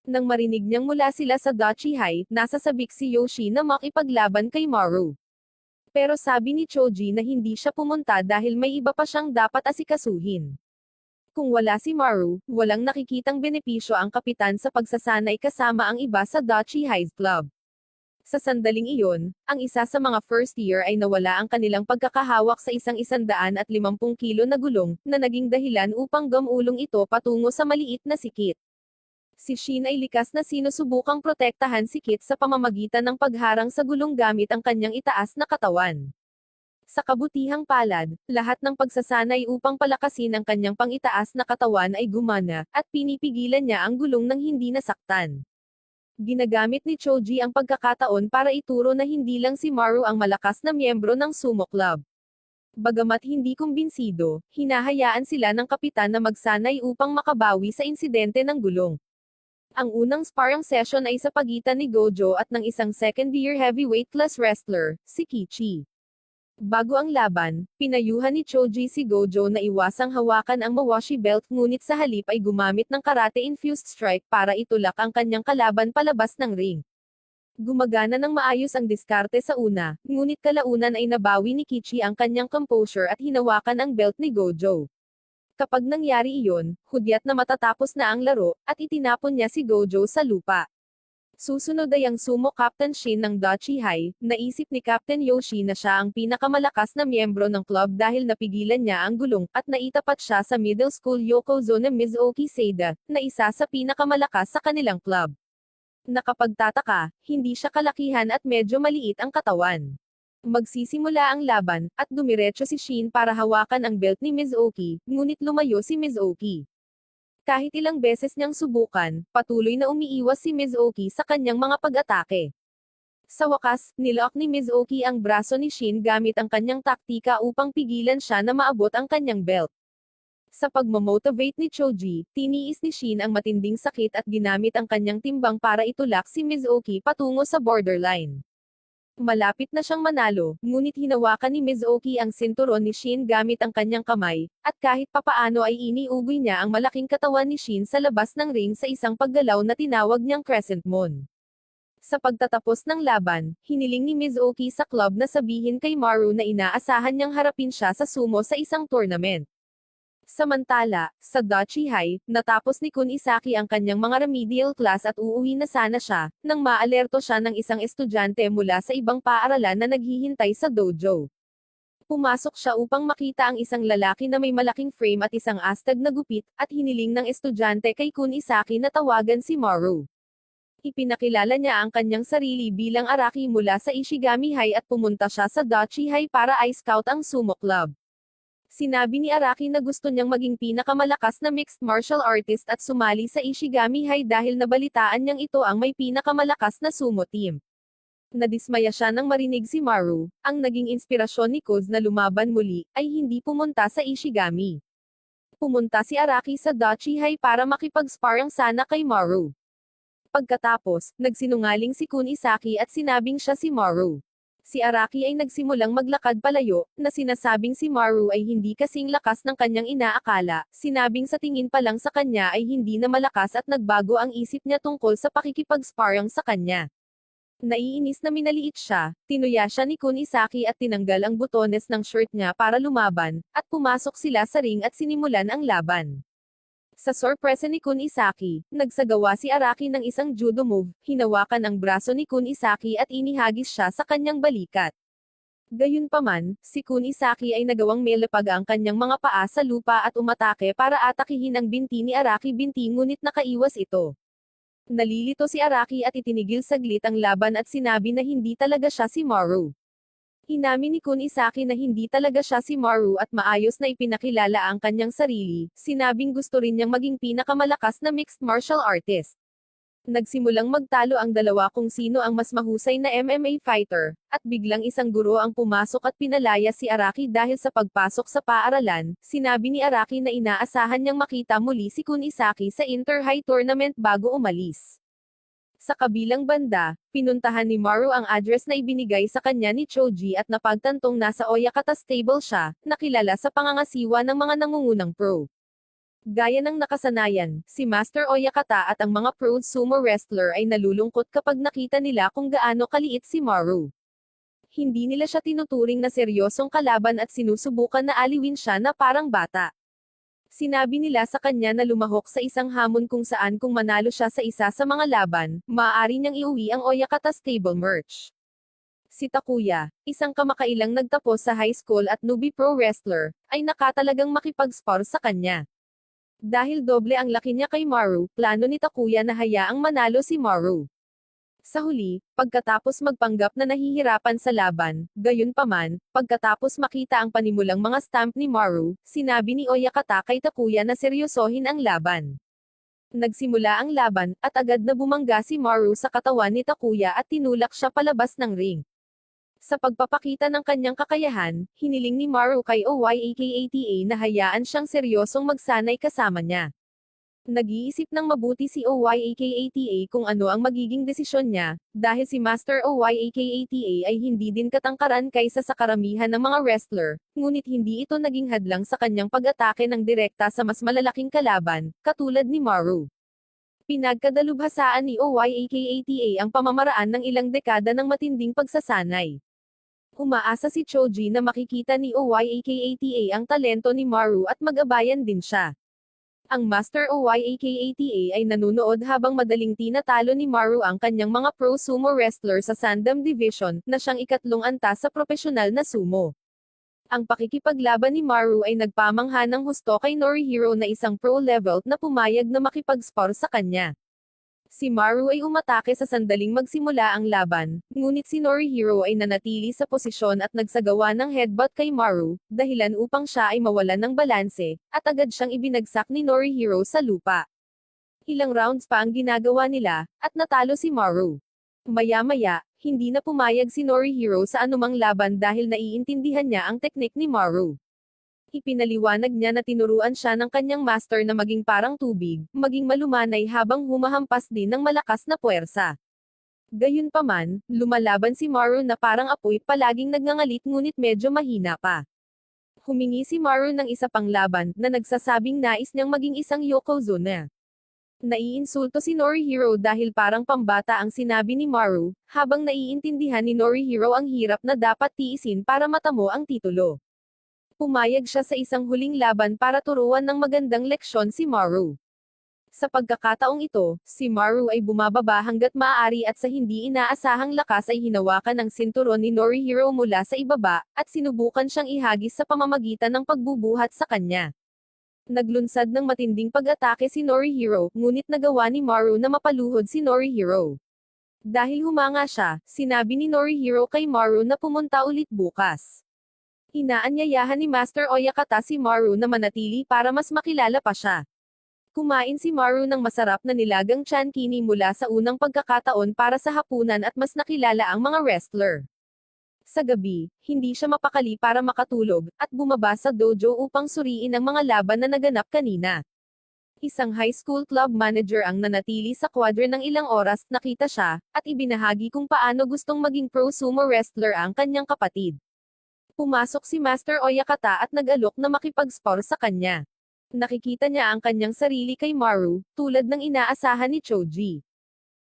Nang marinig niyang mula sila sa Dachi High, nasasabik si Yoshi na makipaglaban kay Maru. Pero sabi ni Choji na hindi siya pumunta dahil may iba pa siyang dapat asikasuhin. Kung wala si Maru, walang nakikitang benepisyo ang kapitan sa pagsasanay kasama ang iba sa Dachi High Club. Sa sandaling iyon, ang isa sa mga first year ay nawala ang kanilang pagkakahawak sa 150 kilo na gulong, na naging dahilan upang gamulong ito patungo sa maliit na sikit. Si Shin ay likas na sinusubukang protektahan si Kit sa pamamagitan ng pagharang sa gulong gamit ang kanyang itaas na katawan. Sa kabutihang palad, lahat ng pagsasanay upang palakasin ang kanyang pangitaas na katawan ay gumana, at pinipigilan niya ang gulong nang hindi nasaktan. Ginagamit ni Choji ang pagkakataon para ituro na hindi lang si Maru ang malakas na miyembro ng sumo club. Bagamat hindi kumbinsido, hinahayaan sila ng kapitan na magsanay upang makabawi sa insidente ng gulong. Ang unang sparring session ay sa pagitan ni Gojo at ng isang second-year heavyweight class wrestler, si Kichi. Bago ang laban, pinayuhan ni Choji si Gojo na iwasang hawakan ang Mawashi belt ngunit sa halip ay gumamit ng karate-infused strike para itulak ang kanyang kalaban palabas ng ring. Gumagana ng maayos ang diskarte sa una, ngunit kalaunan ay nabawi ni Kichi ang kanyang composure at hinawakan ang belt ni Gojo. Kapag nangyari iyon, hudyat na matatapos na ang laro, at itinapon niya si Gojo sa lupa. Susunod ay ang sumo Captain Shin ng Dachi High. Naisip ni Captain Yoshi na siya ang pinakamalakas na miyembro ng club dahil napigilan niya ang gulong, at naitapat siya sa middle school Yokozuna Mizuki Seida, na isa sa pinakamalakas sa kanilang club. Nakapagtataka, hindi siya kalakihan at medyo maliit ang katawan. Magsisimula ang laban, at dumiretso si Shin para hawakan ang belt ni Mizuki, ngunit lumayo si Mizuki. Kahit ilang beses niyang subukan, patuloy na umiiwas si Mizuki sa kanyang mga pag-atake. Sa wakas, nilock ni Mizuki ang braso ni Shin gamit ang kanyang taktika upang pigilan siya na maabot ang kanyang belt. Sa pagmamotivate ni Choji, tiniis ni Shin ang matinding sakit at ginamit ang kanyang timbang para itulak si Mizuki patungo sa borderline. Malapit na siyang manalo, ngunit hinawakan ni Mizuki ang sinturon ni Shin gamit ang kanyang kamay, at kahit papaano ay iniugoy niya ang malaking katawan ni Shin sa labas ng ring sa isang paggalaw na tinawag niyang Crescent Moon. Sa pagtatapos ng laban, hiniling ni Mizuki sa club na sabihin kay Maru na inaasahan niyang harapin siya sa sumo sa isang tournament. Samantala, sa Dachi High, natapos ni Kun Isaki ang kanyang mga remedial class at uuwi na sana siya, nang maalerto siya ng isang estudyante mula sa ibang paaralan na naghihintay sa dojo. Pumasok siya upang makita ang isang lalaki na may malaking frame at isang astag na gupit, at hiniling ng estudyante kay Kun Isaki na tawagan si Maru. Ipinakilala niya ang kanyang sarili bilang Araki mula sa Ishigami High at pumunta siya sa Dachi High para i-scout ang sumo club. Sinabi ni Araki na gusto niyang maging pinakamalakas na mixed martial artist at sumali sa Ishigami High dahil nabalitaan niyang ito ang may pinakamalakas na sumo team. Nadismaya siya nang marinig si Maru, ang naging inspirasyon ni Koz na lumaban muli, ay hindi pumunta sa Ishigami. Pumunta si Araki sa Dachi High para makipag-sparring sana kay Maru. Pagkatapos, nagsinungaling si Kun Isaki at sinabing siya si Maru. Si Araki ay nagsimulang maglakad palayo, na sinasabing si Maru ay hindi kasing lakas ng kanyang inaakala, sinabing sa tingin pa lang sa kanya ay hindi na malakas at nagbago ang isip niya tungkol sa pakikipag-sparring sa kanya. Naiinis na minaliit siya, tinuya siya ni Kun Isaki at tinanggal ang butones ng shirt niya para lumaban, at pumasok sila sa ring at sinimulan ang laban. Sa sorpresa ni Kun Isaki, nagsagawa si Araki ng isang judo move, hinawakan ang braso ni Kun Isaki at inihagis siya sa kanyang balikat. Gayunpaman, si Kun Isaki ay nagawang melapag ang kanyang mga paa sa lupa at umatake para atakihin ang binti ni Araki ngunit nakaiwas ito. Nalilito si Araki at itinigil saglit ang laban at sinabi na hindi talaga siya si Maru. Inamin ni Kun Isaki na hindi talaga siya si Maru at maayos na ipinakilala ang kanyang sarili, sinabing gusto rin niyang maging pinakamalakas na mixed martial artist. Nagsimulang magtalo ang dalawa kung sino ang mas mahusay na MMA fighter, at biglang isang guro ang pumasok at pinalaya si Araki dahil sa pagpasok sa paaralan. Sinabi ni Araki na inaasahan niyang makita muli si Kunisaki sa Inter-High Tournament bago umalis. Sa kabilang banda, pinuntahan ni Maru ang address na ibinigay sa kanya ni Choji at napagtantong nasa Oyakata stable siya, nakilala sa pangangasiwa ng mga nangungunang pro. Gaya ng nakasanayan, si Master Oyakata at ang mga pro sumo wrestler ay nalulungkot kapag nakita nila kung gaano kaliit si Maru. Hindi nila siya tinuturing na seryosong kalaban at sinusubukan na aliwin siya na parang bata. Sinabi nila sa kanya na lumahok sa isang hamon kung saan kung manalo siya sa isa sa mga laban, maaari niyang iuwi ang Oyakata stable merch. Si Takuya, isang kamakailang nagtapos sa high school at newbie pro wrestler, ay nakatalagang makipag-spar sa kanya. Dahil doble ang laki niya kay Maru, plano ni Takuya na hayaang manalo si Maru. Sa huli, pagkatapos magpanggap na nahihirapan sa laban, gayunpaman, pagkatapos makita ang panimulang mga stamp ni Maru, sinabi ni Oyakata kay Takuya na seryosohin ang laban. Nagsimula ang laban, at agad na bumangga si Maru sa katawan ni Takuya at tinulak siya palabas ng ring. Sa pagpapakita ng kanyang kakayahan, hiniling ni Maru kay Oyakata na hayaan siyang seryosong magsanay kasama niya. Nag-iisip ng mabuti si Oyakata kung ano ang magiging desisyon niya, dahil si Master Oyakata ay hindi din katangkaran kaysa sa karamihan ng mga wrestler, ngunit hindi ito naging hadlang sa kanyang pag-atake ng direkta sa mas malalaking kalaban, katulad ni Maru. Pinagkadalubhasaan ni Oyakata ang pamamaraan ng ilang dekada ng matinding pagsasanay. Umaasa si Choji na makikita ni Oyakata ang talento ni Maru at mag-abayan din siya. Ang Master Oyakata ay nanunood habang madaling tinatalo ni Maru ang kanyang mga pro sumo wrestler sa Sandam Division, na siyang ikatlong antas sa profesional na sumo. Ang pakikipaglaban ni Maru ay nagpamangha ng husto kay Norihiro na isang pro level na pumayag na makipag-spar sa kanya. Si Maru ay umatake sa sandaling magsimula ang laban, ngunit si Norihiro ay nanatili sa posisyon at nagsagawa ng headbutt kay Maru, dahilan upang siya ay mawalan ng balanse, at agad siyang ibinagsak ni Norihiro sa lupa. Ilang rounds pa ang ginagawa nila, at natalo si Maru. Maya-maya, hindi na pumayag si Norihiro sa anumang laban dahil naiintindihan niya ang teknik ni Maru. Ipinaliwanag niya na tinuruan siya ng kanyang master na maging parang tubig, maging malumanay habang humahampas din ng malakas na puwersa. Gayunpaman, lumalaban si Maru na parang apoy, palaging nagngangalit ngunit medyo mahina pa. Humingi si Maru ng isa pang laban, na nagsasabing nais niyang maging isang Yokozuna. Naiinsulto si Norihiro dahil parang pambata ang sinabi ni Maru, habang naiintindihan ni Norihiro ang hirap na dapat tiisin para matamo ang titulo. Pumayag siya sa isang huling laban para turuan ng magandang leksyon si Maru. Sa pagkakataong ito, si Maru ay bumababa hanggat maaari at sa hindi inaasahang lakas ay hinawakan ang sinturon ni Norihiro mula sa ibaba, at sinubukan siyang ihagis sa pamamagitan ng pagbubuhat sa kanya. Naglunsad ng matinding pag-atake si Norihiro, ngunit nagawa ni Maru na mapaluhod si Norihiro. Dahil humanga siya, sinabi ni Norihiro kay Maru na pumunta ulit bukas. Inaanyayahan ni Master Oyakata si Maru na manatili para mas makilala pa siya. Kumain si Maru ng masarap na nilagang chankini mula sa unang pagkakataon para sa hapunan at mas nakilala ang mga wrestler. Sa gabi, hindi siya mapakali para makatulog, at bumaba sa dojo upang suriin ang mga laban na naganap kanina. Isang high school club manager ang nanatili sa kwadre ng ilang oras, nakita siya, at ibinahagi kung paano gustong maging pro sumo wrestler ang kanyang kapatid. Pumasok si Master Oyakata at nag-alok na makipag-spar sa kanya. Nakikita niya ang kanyang sarili kay Maru, tulad ng inaasahan ni Choji.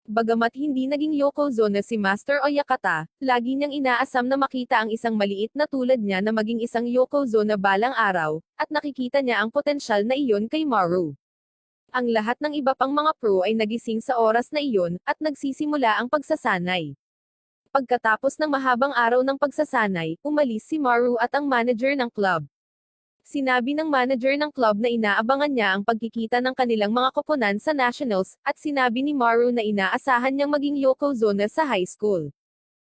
Bagamat hindi naging Yokozuna si Master Oyakata, lagi niyang inaasam na makita ang isang maliit na tulad niya na maging isang Yokozuna balang araw, at nakikita niya ang potensyal na iyon kay Maru. Ang lahat ng iba pang mga pro ay nagising sa oras na iyon, at nagsisimula ang pagsasanay. Pagkatapos ng mahabang araw ng pagsasanay, umalis si Maru at ang manager ng club. Sinabi ng manager ng club na inaabangan niya ang pagkikita ng kanilang mga koponan sa nationals, at sinabi ni Maru na inaasahan niyang maging Yokozuna sa high school.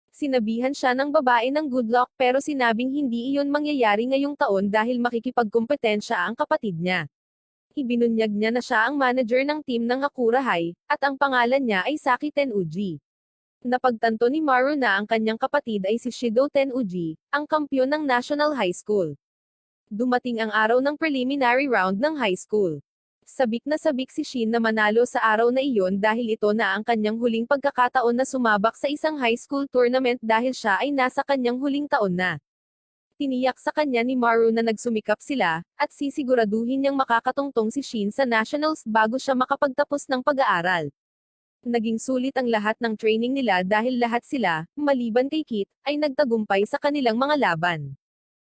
Sinabihan siya ng babae ng good luck pero sinabing hindi iyon mangyayari ngayong taon dahil makikipagkumpetensya ang kapatid niya. Ibinunyag niya na siya ang manager ng team ng Hakura High, at ang pangalan niya ay Saki Tenuji. Napagtanto ni Maru na ang kanyang kapatid ay si Shido Tenuji, ang kampyon ng National High School. Dumating ang araw ng preliminary round ng high school. Sabik na sabik si Shin na manalo sa araw na iyon dahil ito na ang kanyang huling pagkakataon na sumabak sa isang high school tournament dahil siya ay nasa kanyang huling taon na. Tiniyak sa kanya ni Maru na nagsumikap sila, at sisiguraduhin niyang makakatungtong si Shin sa nationals bago siya makapagtapos ng pag-aaral. Naging sulit ang lahat ng training nila dahil lahat sila, maliban kay Kit, ay nagtagumpay sa kanilang mga laban.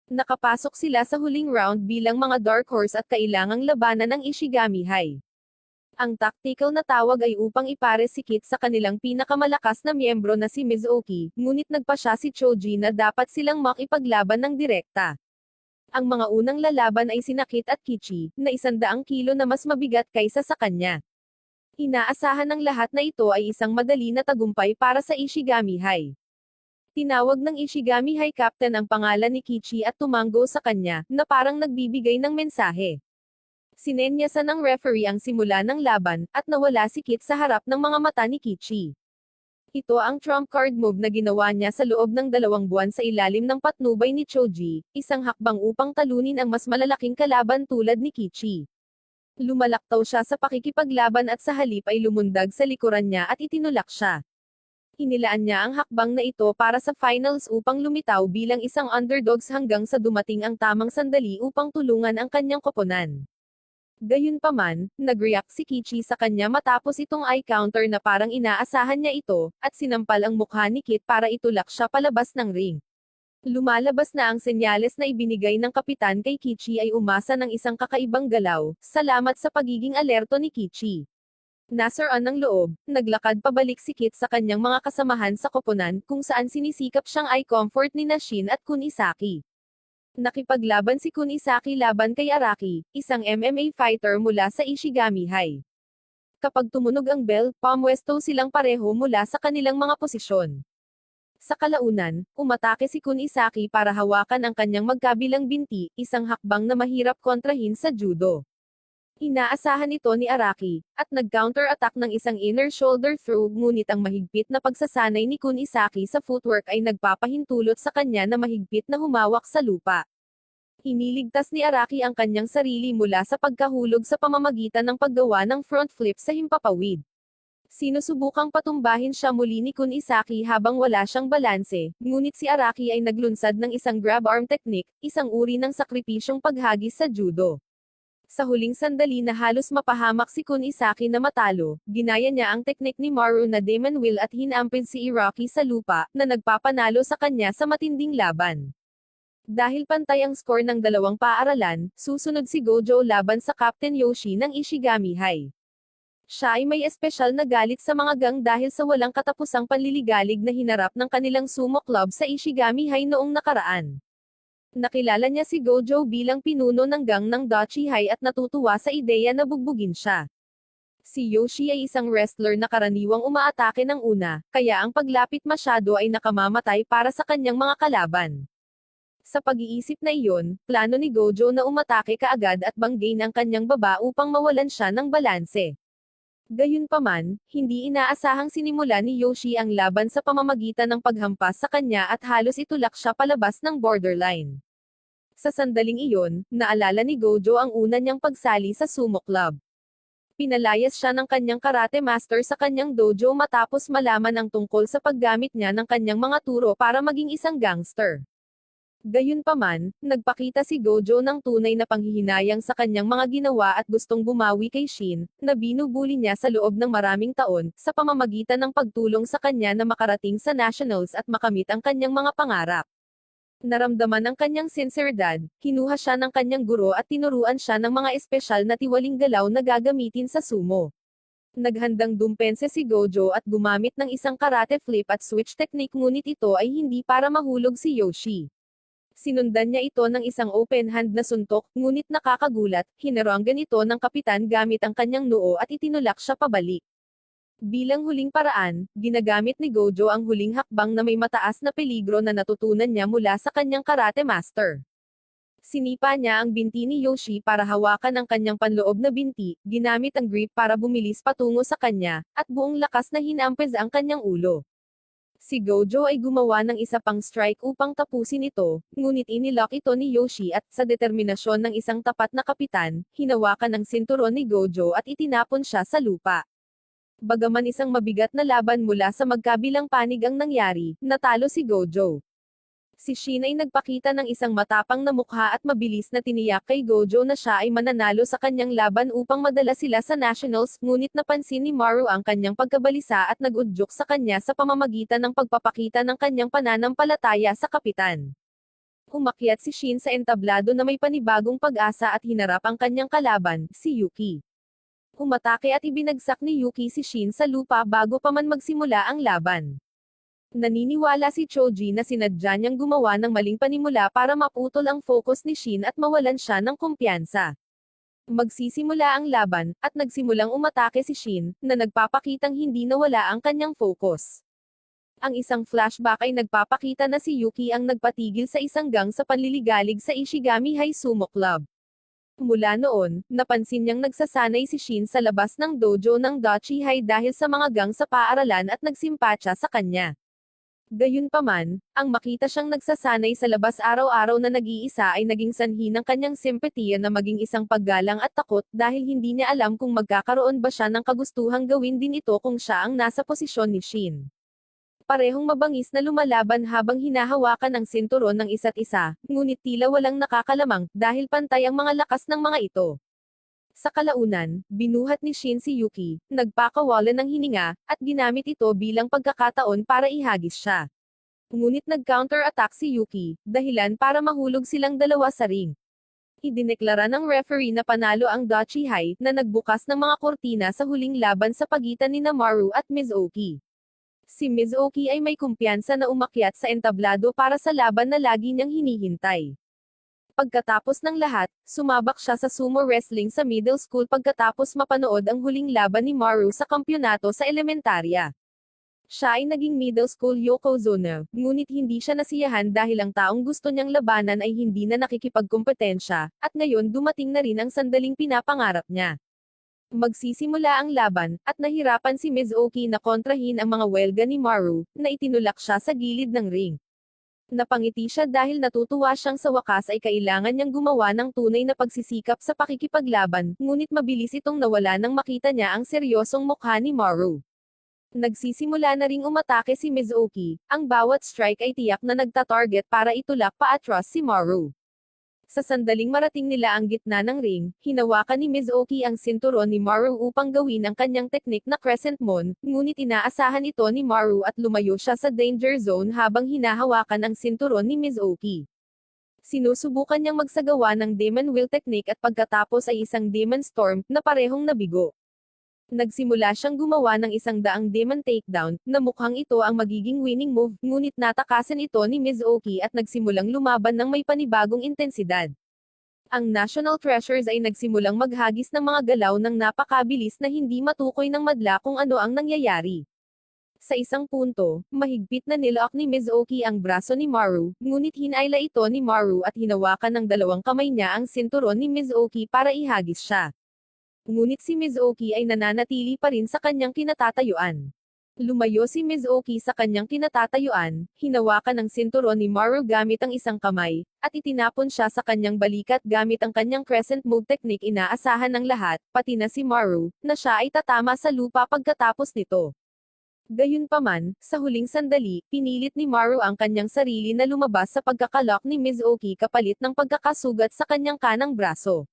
Nakapasok sila sa huling round bilang mga dark horse at kailangang labanan ng Ishigami High. Ang tactical na tawag ay upang ipare si Kit sa kanilang pinakamalakas na miyembro na si Mizuki, ngunit nagpa siya si Choji na dapat silang makipaglaban ng direkta. Ang mga unang lalaban ay sina Kit at Kichi, na 100 kilo na mas mabigat kaysa sa kanya. Inaasahan ng lahat na ito ay isang madali na tagumpay para sa Ishigami High. Tinawag ng Ishigami High Captain ang pangalan ni Kichi at tumanggo sa kanya, na parang nagbibigay ng mensahe. Sinenyasan ng referee ang simula ng laban, at nawala si Kit sa harap ng mga mata ni Kichi. Ito ang trump card move na ginawa niya sa loob ng 2 buwan sa ilalim ng patnubay ni Choji, isang hakbang upang talunin ang mas malalaking kalaban tulad ni Kichi. Lumalaktaw siya sa pakikipaglaban at sa halip ay lumundag sa likuran niya at itinulak siya. Inilaan niya ang hakbang na ito para sa finals upang lumitaw bilang isang underdogs hanggang sa dumating ang tamang sandali upang tulungan ang kanyang koponan. Gayunpaman, nag-react si Kichi sa kanya matapos itong eye counter na parang inaasahan niya ito, at sinampal ang mukha ni Kit para itulak siya palabas ng ring. Lumalabas na ang senyales na ibinigay ng kapitan kay Kichi ay umasa ng isang kakaibang galaw, salamat sa pagiging alerto ni Kichi. Nasaraan ng loob, naglakad pabalik si Kit sa kanyang mga kasamahan sa koponan kung saan sinisikap siyang eye comfort ni Shin at Kunisaki. Nakipaglaban si Kunisaki laban kay Araki, isang MMA fighter mula sa Ishigami High. Kapag tumunog ang bell, pumwesto silang pareho mula sa kanilang mga posisyon. Sa kalaunan, umatake si Kunisaki para hawakan ang kanyang magkabilang binti, isang hakbang na mahirap kontrahin sa judo. Inaasahan ito ni Araki, at nag-counter-attack ng isang inner shoulder through, ngunit ang mahigpit na pagsasanay ni Kunisaki sa footwork ay nagpapahintulot sa kanya na mahigpit na humawak sa lupa. Iniligtas ni Araki ang kanyang sarili mula sa pagkahulog sa pamamagitan ng paggawa ng front flip sa himpapawid. Sinusubukang patumbahin siya muli ni Kunisaki habang wala siyang balanse, ngunit si Araki ay naglunsad ng isang grab arm technique, isang uri ng sakripisyong paghagis sa judo. Sa huling sandali na halos mapahamak si Kunisaki na matalo, ginaya niya ang teknik ni Maru na Demon Wheel at hinampid si Iraqi sa lupa, na nagpapanalo sa kanya sa matinding laban. Dahil pantay ang score ng dalawang paaralan, susunod si Gojo laban sa Captain Yoshi ng Ishigami High. Siya ay may espesyal na galit sa mga gang dahil sa walang katapusang panliligalig na hinarap ng kanilang sumo club sa Ishigami High noong nakaraan. Nakilala niya si Gojo bilang pinuno ng gang ng Dachi High at natutuwa sa ideya na bugbugin siya. Si Yoshi ay isang wrestler na karaniwang umaatake ng una, kaya ang paglapit masyado ay nakamamatay para sa kanyang mga kalaban. Sa pag-iisip na iyon, plano ni Gojo na umatake kaagad at banggain ang kanyang baba upang mawalan siya ng balanse. Gayunpaman, hindi inaasahang sinimula ni Yoshi ang laban sa pamamagitan ng paghampas sa kanya at halos itulak siya palabas ng borderline. Sa sandaling iyon, naalala ni Gojo ang una niyang pagsali sa sumo club. Pinalayas siya ng kanyang karate master sa kanyang dojo matapos malaman ang tungkol sa paggamit niya ng kanyang mga turo para maging isang gangster. Gayunpaman, nagpakita si Gojo ng tunay na panghihinayang sa kanyang mga ginawa at gustong bumawi kay Shin, na binubuli niya sa loob ng maraming taon, sa pamamagitan ng pagtulong sa kanya na makarating sa nationals at makamit ang kanyang mga pangarap. Naramdaman ang kanyang sinseridad, kinuha siya ng kanyang guro at tinuruan siya ng mga espesyal na tiwaling galaw na gagamitin sa sumo. Naghandang dumpense si Gojo at gumamit ng isang karate flip at switch technique ngunit ito ay hindi para mahulog si Yoshi. Sinundan niya ito ng isang open hand na suntok, ngunit nakakagulat, hinaranggan ito ng kapitan gamit ang kanyang noo at itinulak siya pabalik. Bilang huling paraan, ginagamit ni Gojo ang huling hakbang na may mataas na peligro na natutunan niya mula sa kanyang karate master. Sinipa niya ang binti ni Yoshi para hawakan ang kanyang panloob na binti, ginamit ang grip para bumilis patungo sa kanya, at buong lakas na hinampes ang kanyang ulo. Si Gojo ay gumawa ng isa pang strike upang tapusin ito, ngunit inilock ito ni Yoshi at, sa determinasyon ng isang tapat na kapitan, hinawakan ang sinturon ni Gojo at itinapon siya sa lupa. Bagaman isang mabigat na laban mula sa magkabilang panig ang nangyari, natalo si Gojo. Si Shin ay nagpakita ng isang matapang na mukha at mabilis na tiniyak kay Gojo na siya ay mananalo sa kanyang laban upang madala sila sa nationals, ngunit napansin ni Maru ang kanyang pagkabalisa at nag-udyok sa kanya sa pamamagitan ng pagpapakita ng kanyang pananampalataya sa kapitan. Umakyat si Shin sa entablado na may panibagong pag-asa at hinarap ang kanyang kalaban, si Yuki. Umatake at ibinagsak ni Yuki si Shin sa lupa bago pa man magsimula ang laban. Naniniwala si Choji na sinadya niyang gumawa ng maling panimula para maputol ang focus ni Shin at mawalan siya ng kumpiyansa. Magsisimula ang laban, at nagsimulang umatake si Shin, na nagpapakitang hindi nawala ang kanyang focus. Ang isang flashback ay nagpapakita na si Yuki ang nagpatigil sa isang gang sa panliligalig sa Ishigami High Sumo Club. Mula noon, napansin niyang nagsasanay si Shin sa labas ng dojo ng Dachi High dahil sa mga gang sa paaralan at nagsimpatya sa kanya. Gayunpaman, ang makita siyang nagsasanay sa labas araw-araw na nag-iisa ay naging sanhi ng kanyang simpatiya na maging isang paggalang at takot dahil hindi niya alam kung magkakaroon ba siya ng kagustuhang gawin din ito kung siya ang nasa posisyon ni Shin. Parehong mabangis na lumalaban habang hinahawakan ang sinturon ng isa't isa, ngunit tila walang nakakalamang dahil pantay ang mga lakas ng mga ito. Sa kalaunan, binuhat ni Shin si Yuki, nagpakawalan ng hininga, at ginamit ito bilang pagkakataon para ihagis siya. Ngunit nag-counter-attack si Yuki, dahilan para mahulog silang dalawa sa ring. Idineklara ng referee na panalo ang Dachi High, na nagbukas ng mga kortina sa huling laban sa pagitan ni Maru at Mizuki. Si Mizuki ay may kumpiyansa na umakyat sa entablado para sa laban na lagi niyang hinihintay. Pagkatapos ng lahat, sumabak siya sa sumo wrestling sa middle school pagkatapos mapanood ang huling laban ni Maru sa kampyonato sa elementarya. Siya ay naging middle school yokozuna, ngunit hindi siya nasiyahan dahil ang taong gusto niyang labanan ay hindi na nakikipagkompetensya, at ngayon dumating na rin ang sandaling pinapangarap niya. Magsisimula ang laban, at nahirapan si Mizuki na kontrahin ang mga welga ni Maru, na itinulak siya sa gilid ng ring. Napangiti siya dahil natutuwa siyang sa wakas ay kailangan niyang gumawa ng tunay na pagsisikap sa pakikipaglaban, ngunit mabilis itong nawala nang makita niya ang seryosong mukha ni Maru. Nagsisimula na ring umatake si Mizuki, ang bawat strike ay tiyak na nagta-target para itulak paatras si Maru. Sa sandaling marating nila ang gitna ng ring, hinawakan ni Mizuki ang sinturon ni Maru upang gawin ang kanyang teknik na Crescent Moon, ngunit inaasahan ito ni Maru at lumayo siya sa danger zone habang hinahawakan ang sinturon ni Mizuki. Sinusubukan niyang magsagawa ng Demon Will technique at pagkatapos ay isang Demon Storm, na parehong nabigo. Nagsimula siyang gumawa ng 100 demon takedown, na mukhang ito ang magiging winning move, ngunit natakasan ito ni Mizuki at nagsimulang lumaban ng may panibagong intensidad. Ang National Treasures ay nagsimulang maghagis ng mga galaw ng napakabilis na hindi matukoy ng madla kung ano ang nangyayari. Sa isang punto, mahigpit na nilock ni Mizuki ang braso ni Maru, ngunit hinayla ito ni Maru at hinawakan ng dalawang kamay niya ang sinturon ni Mizuki para ihagis siya. Ngunit si Mizuki ay nananatili pa rin sa kanyang kinatatayuan. Lumayo si Mizuki sa kanyang kinatatayuan, hinawakan ang sinturon ni Maru gamit ang isang kamay, at itinapon siya sa kanyang balikat gamit ang kanyang crescent move technique. Inaasahan ng lahat, pati na si Maru, na siya ay tatama sa lupa pagkatapos nito. Gayunpaman, sa huling sandali, pinilit ni Maru ang kanyang sarili na lumabas sa pagkakalock ni Mizuki kapalit ng pagkakasugat sa kanyang kanang braso.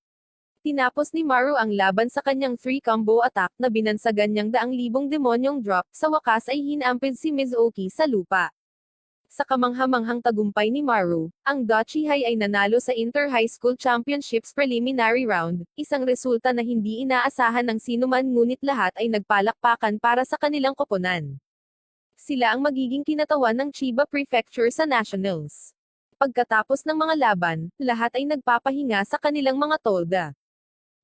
Tinapos ni Maru ang laban sa kanyang 3-combo attack na binansagan niyang 100,000 demonyong drop, sa wakas ay hinampid si Mizuki sa lupa. Sa kamanghamanghang tagumpay ni Maru, ang Dachi High ay nanalo sa Inter-High School Championships Preliminary Round, isang resulta na hindi inaasahan ng sinuman ngunit lahat ay nagpalakpakan para sa kanilang koponan. Sila ang magiging kinatawan ng Chiba Prefecture sa Nationals. Pagkatapos ng mga laban, lahat ay nagpapahinga sa kanilang mga tolda.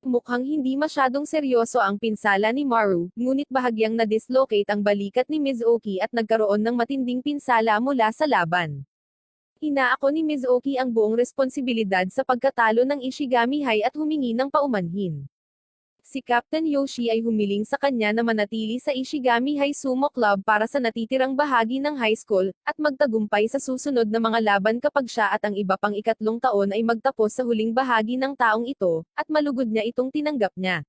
Mukhang hindi masyadong seryoso ang pinsala ni Maru, ngunit bahagyang na-dislocate ang balikat ni Mizuki at nagkaroon ng matinding pinsala mula sa laban. Inaako ni Mizuki ang buong responsibilidad sa pagkatalo ng Ishigami High at humingi ng paumanhin. Si Captain Yoshi ay humiling sa kanya na manatili sa Ishigami High Sumo Club para sa natitirang bahagi ng high school, at magtagumpay sa susunod na mga laban kapag siya at ang iba pang ikatlong taon ay magtapos sa huling bahagi ng taong ito, at malugod niya itong tinanggap niya.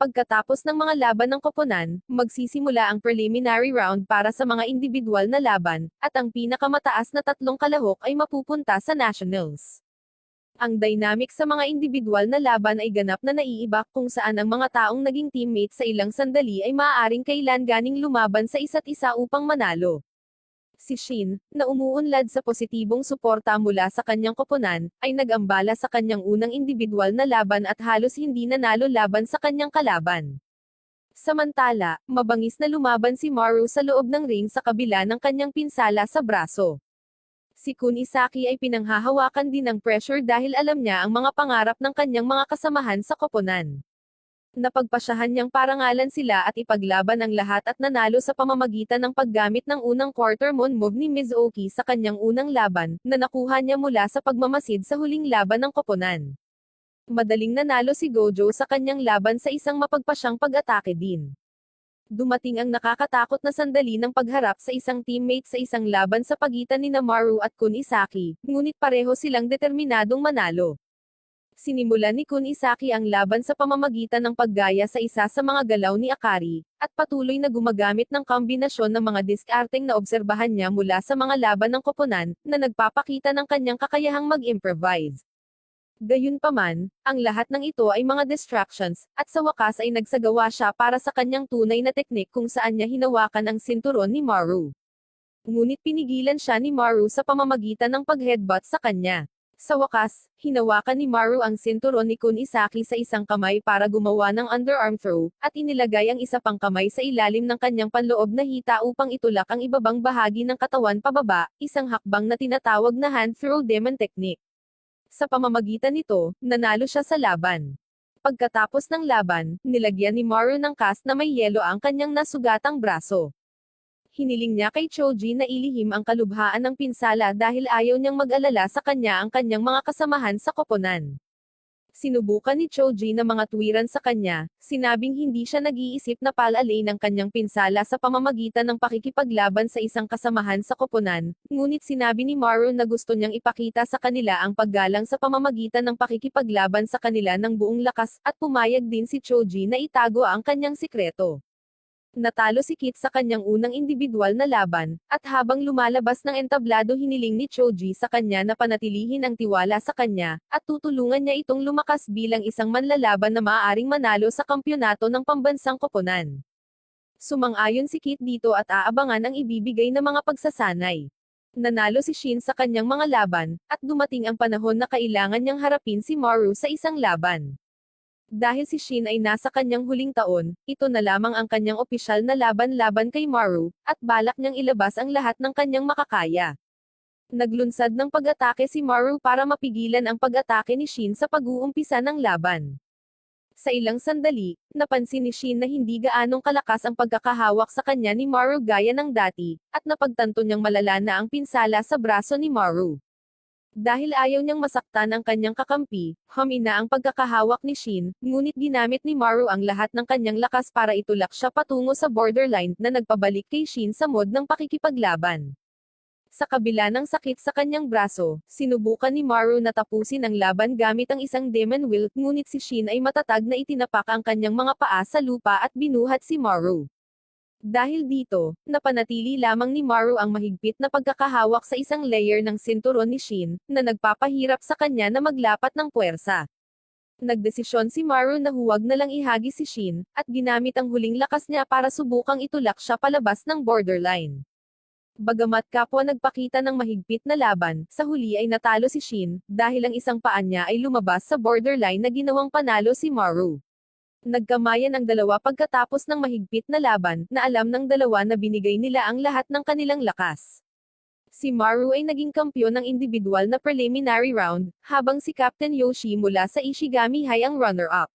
Pagkatapos ng mga laban ng koponan, magsisimula ang preliminary round para sa mga individual na laban, at ang pinakamataas na tatlong kalahok ay mapupunta sa nationals. Ang dynamic sa mga individual na laban ay ganap na naiiba kung saan ang mga taong naging teammate sa ilang sandali ay maaaring kailanganing lumaban sa isa't isa upang manalo. Si Shin, na umuunlad sa positibong suporta mula sa kanyang koponan, ay nag-ambala sa kanyang unang individual na laban at halos hindi nanalo laban sa kanyang kalaban. Samantala, mabangis na lumaban si Maru sa loob ng ring sa kabila ng kanyang pinsala sa braso. Si Kunisaki ay pinanghahawakan din ng pressure dahil alam niya ang mga pangarap ng kanyang mga kasamahan sa koponan. Napagpasyahan niyang parangalan sila at ipaglaban ang lahat at nanalo sa pamamagitan ng paggamit ng unang quarter moon move ni Mizuki sa kanyang unang laban, na nakuha niya mula sa pagmamasid sa huling laban ng koponan. Madaling nanalo si Gojo sa kanyang laban sa isang mapagpasyang pag-atake din. Dumating ang nakakatakot na sandali ng pagharap sa isang teammate sa isang laban sa pagitan ni Maru at Kunisaki, ngunit pareho silang determinadong manalo. Sinimulan ni Kunisaki ang laban sa pamamagitan ng paggaya sa isa sa mga galaw ni Akari, at patuloy na gumagamit ng kombinasyon ng mga diskarteng na obserbahan niya mula sa mga laban ng koponan, na nagpapakita ng kanyang kakayahang mag-improvise. Gayunpaman, ang lahat ng ito ay mga distractions, at sa wakas ay nagsagawa siya para sa kanyang tunay na teknik kung saan niya hinawakan ang sinturon ni Maru. Ngunit pinigilan siya ni Maru sa pamamagitan ng pag-headbutt sa kanya. Sa wakas, hinawakan ni Maru ang sinturon ni Kunisaki sa isang kamay para gumawa ng underarm throw, at inilagay ang isa pang kamay sa ilalim ng kanyang panloob na hita upang itulak ang ibabang bahagi ng katawan pababa, isang hakbang na tinatawag na hand throw demon technique. Sa pamamagitan nito, nanalo siya sa laban. Pagkatapos ng laban, nilagyan ni Maru ng cast na may yelo ang kanyang nasugatang braso. Hiniling niya kay Choji na ilihim ang kalubhaan ng pinsala dahil ayaw niyang mag-alala sa kanya ang kanyang mga kasamahan sa koponan. Sinubukan ni Choji na mga tuwiran sa kanya, sinabing hindi siya nag-iisip na palalay ng kanyang pinsala sa pamamagitan ng pakikipaglaban sa isang kasamahan sa koponan, ngunit sinabi ni Maru na gusto niyang ipakita sa kanila ang paggalang sa pamamagitan ng pakikipaglaban sa kanila ng buong lakas, at pumayag din si Choji na itago ang kanyang sikreto. Natalo si Kit sa kanyang unang individual na laban, at habang lumalabas ng entablado hiniling ni Choji sa kanya na panatilihin ang tiwala sa kanya, at tutulungan niya itong lumakas bilang isang manlalaban na maaaring manalo sa kampyonato ng pambansang koponan. Sumang-ayon si Kit dito at aabangan ang ibibigay na mga pagsasanay. Nanalo si Shin sa kanyang mga laban, at dumating ang panahon na kailangan niyang harapin si Maru sa isang laban. Dahil si Shin ay nasa kanyang huling taon, ito na lamang ang kanyang opisyal na laban-laban kay Maru, at balak niyang ilabas ang lahat ng kanyang makakaya. Naglunsad ng pag-atake si Maru para mapigilan ang pag-atake ni Shin sa pag-uumpisa ng laban. Sa ilang sandali, napansin ni Shin na hindi gaanong kalakas ang pagkakahawak sa kanya ni Maru gaya ng dati, at napagtanto niyang malala na ang pinsala sa braso ni Maru. Dahil ayaw niyang masaktan ang kanyang kakampi, humina ang pagkakahawak ni Shin, ngunit ginamit ni Maru ang lahat ng kanyang lakas para itulak siya patungo sa borderline, na nagpabalik kay Shin sa mode ng pakikipaglaban. Sa kabila ng sakit sa kanyang braso, sinubukan ni Maru na tapusin ang laban gamit ang isang demon will, ngunit si Shin ay matatag na itinapak ang kanyang mga paa sa lupa at binuhat si Maru. Dahil dito, napanatili lamang ni Maru ang mahigpit na pagkakahawak sa isang layer ng sinturon ni Shin, na nagpapahirap sa kanya na maglapat ng puwersa. Nagdesisyon si Maru na huwag na lang ihagi si Shin, at ginamit ang huling lakas niya para subukang itulak siya palabas ng borderline. Bagamat kapwa nagpakita ng mahigpit na laban, sa huli ay natalo si Shin, dahil ang isang paa niya ay lumabas sa borderline na ginawang panalo si Maru. Nagkamayan ang dalawa pagkatapos ng mahigpit na laban, na alam ng dalawa na binigay nila ang lahat ng kanilang lakas. Si Maru ay naging kampyon ng individual na preliminary round, habang si Captain Yoshi mula sa Ishigami High ang runner-up.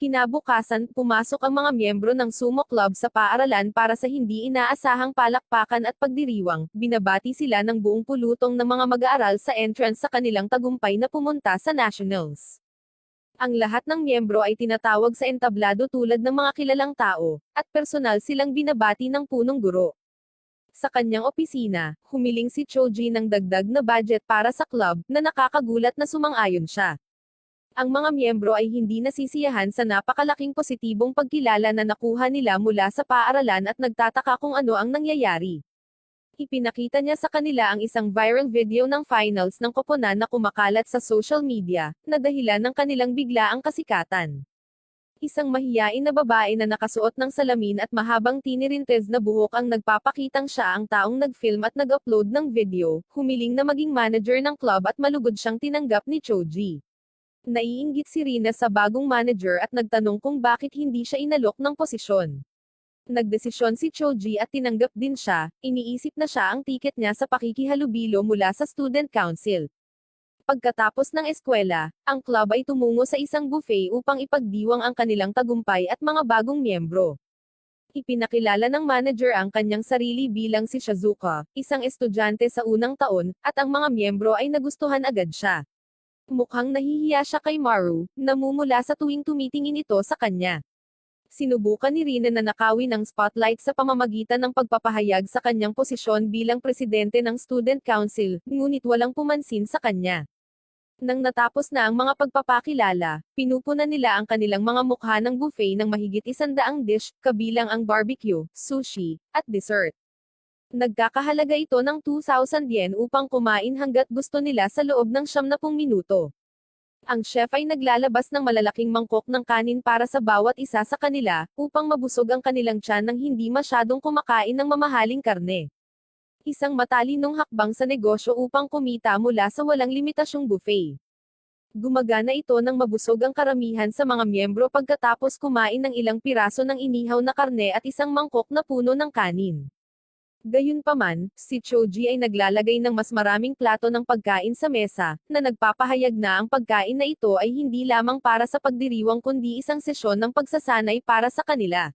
Kinabukasan, pumasok ang mga miyembro ng sumo club sa paaralan para sa hindi inaasahang palakpakan at pagdiriwang. Binabati sila ng buong pulutong ng mga mag-aaral sa entrance sa kanilang tagumpay na pumunta sa nationals. Ang lahat ng miyembro ay tinatawag sa entablado tulad ng mga kilalang tao, at personal silang binabati ng punong guro. Sa kanyang opisina, humiling si Choji ng dagdag na budget para sa club, na nakakagulat na sumang-ayon siya. Ang mga miyembro ay hindi nasisiyahan sa napakalaking positibong pagkilala na nakuha nila mula sa paaralan at nagtataka kung ano ang nangyayari. Ipinakita niya sa kanila ang isang viral video ng finals ng koponan na kumakalat sa social media, na dahilan ng kanilang biglaang kasikatan. Isang mahiyain na babae na nakasuot ng salamin at mahabang tinirintes na buhok ang nagpapakitang siya ang taong nag-film at nag-upload ng video, humiling na maging manager ng club at malugod siyang tinanggap ni Choji. Naiinggit si Rina sa bagong manager at nagtanong kung bakit hindi siya inalok ng posisyon. Nagdesisyon si Choji at tinanggap din siya, iniisip na siya ang tiket niya sa pakikihalubilo mula sa student council. Pagkatapos ng eskwela, ang club ay tumungo sa isang buffet upang ipagdiwang ang kanilang tagumpay at mga bagong miyembro. Ipinakilala ng manager ang kanyang sarili bilang si Shizuka, isang estudyante sa unang taon, at ang mga miyembro ay nagustuhan agad siya. Mukhang nahihiya siya kay Maru, namumula sa tuwing tumitingin ito sa kanya. Sinubukan ni Rina na nakawin ang spotlight sa pamamagitan ng pagpapahayag sa kanyang posisyon bilang presidente ng student council, ngunit walang pumansin sa kanya. Nang natapos na ang mga pagpapakilala, pinupunan nila ang kanilang mga mukha ng buffet ng mahigit 100 dish, kabilang ang barbecue, sushi, at dessert. Nagkakahalaga ito ng 2,000 yen upang kumain hanggat gusto nila sa loob ng 90 minuto. Ang chef ay naglalabas ng malalaking mangkok ng kanin para sa bawat isa sa kanila, upang mabusog ang kanilang tiyan ng hindi masyadong kumakain ng mamahaling karne. Isang matalinong hakbang sa negosyo upang kumita mula sa walang limitasyong buffet. Gumagana ito nang mabusog ang karamihan sa mga miyembro pagkatapos kumain ng ilang piraso ng inihaw na karne at isang mangkok na puno ng kanin. Gayunpaman, si Choji ay naglalagay ng mas maraming plato ng pagkain sa mesa, na nagpapahayag na ang pagkain na ito ay hindi lamang para sa pagdiriwang kundi isang sesyon ng pagsasanay para sa kanila.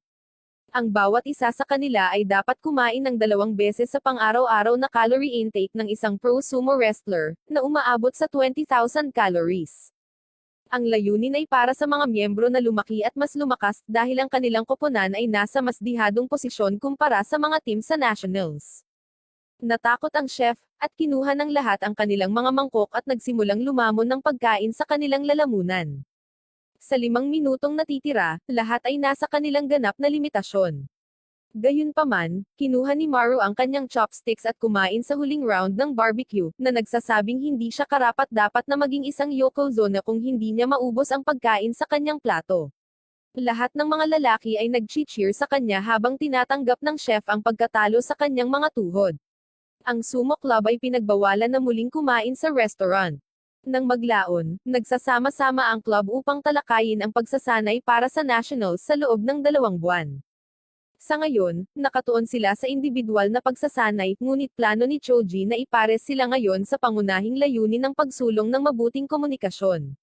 Ang bawat isa sa kanila ay dapat kumain ng 2 beses sa pang-araw-araw na calorie intake ng isang pro-sumo wrestler, na umaabot sa 20,000 calories. Ang layunin ay para sa mga miyembro na lumaki at mas lumakas dahil ang kanilang koponan ay nasa mas dihadong posisyon kumpara sa mga team sa nationals. Natakot ang chef, at kinuha ng lahat ang kanilang mga mangkok at nagsimulang lumamon ng pagkain sa kanilang lalamunan. Sa 5 minutong natitira, lahat ay nasa kanilang ganap na limitasyon. Gayunpaman, kinuha ni Maru ang kanyang chopsticks at kumain sa huling round ng barbecue, na nagsasabing hindi siya karapat-dapat na maging isang yokozuna kung hindi niya maubos ang pagkain sa kanyang plato. Lahat ng mga lalaki ay nag-cheer sa kanya habang tinatanggap ng chef ang pagkatalo sa kanyang mga tuhod. Ang sumo club ay pinagbawalan na muling kumain sa restaurant. Nang maglaon, nagsasama-sama ang club upang talakayin ang pagsasanay para sa nationals sa loob ng 2 buwan. Sa ngayon, nakatuon sila sa individual na pagsasanay, ngunit plano ni Choji na ipares sila ngayon sa pangunahing layunin ng pagsulong ng mabuting komunikasyon.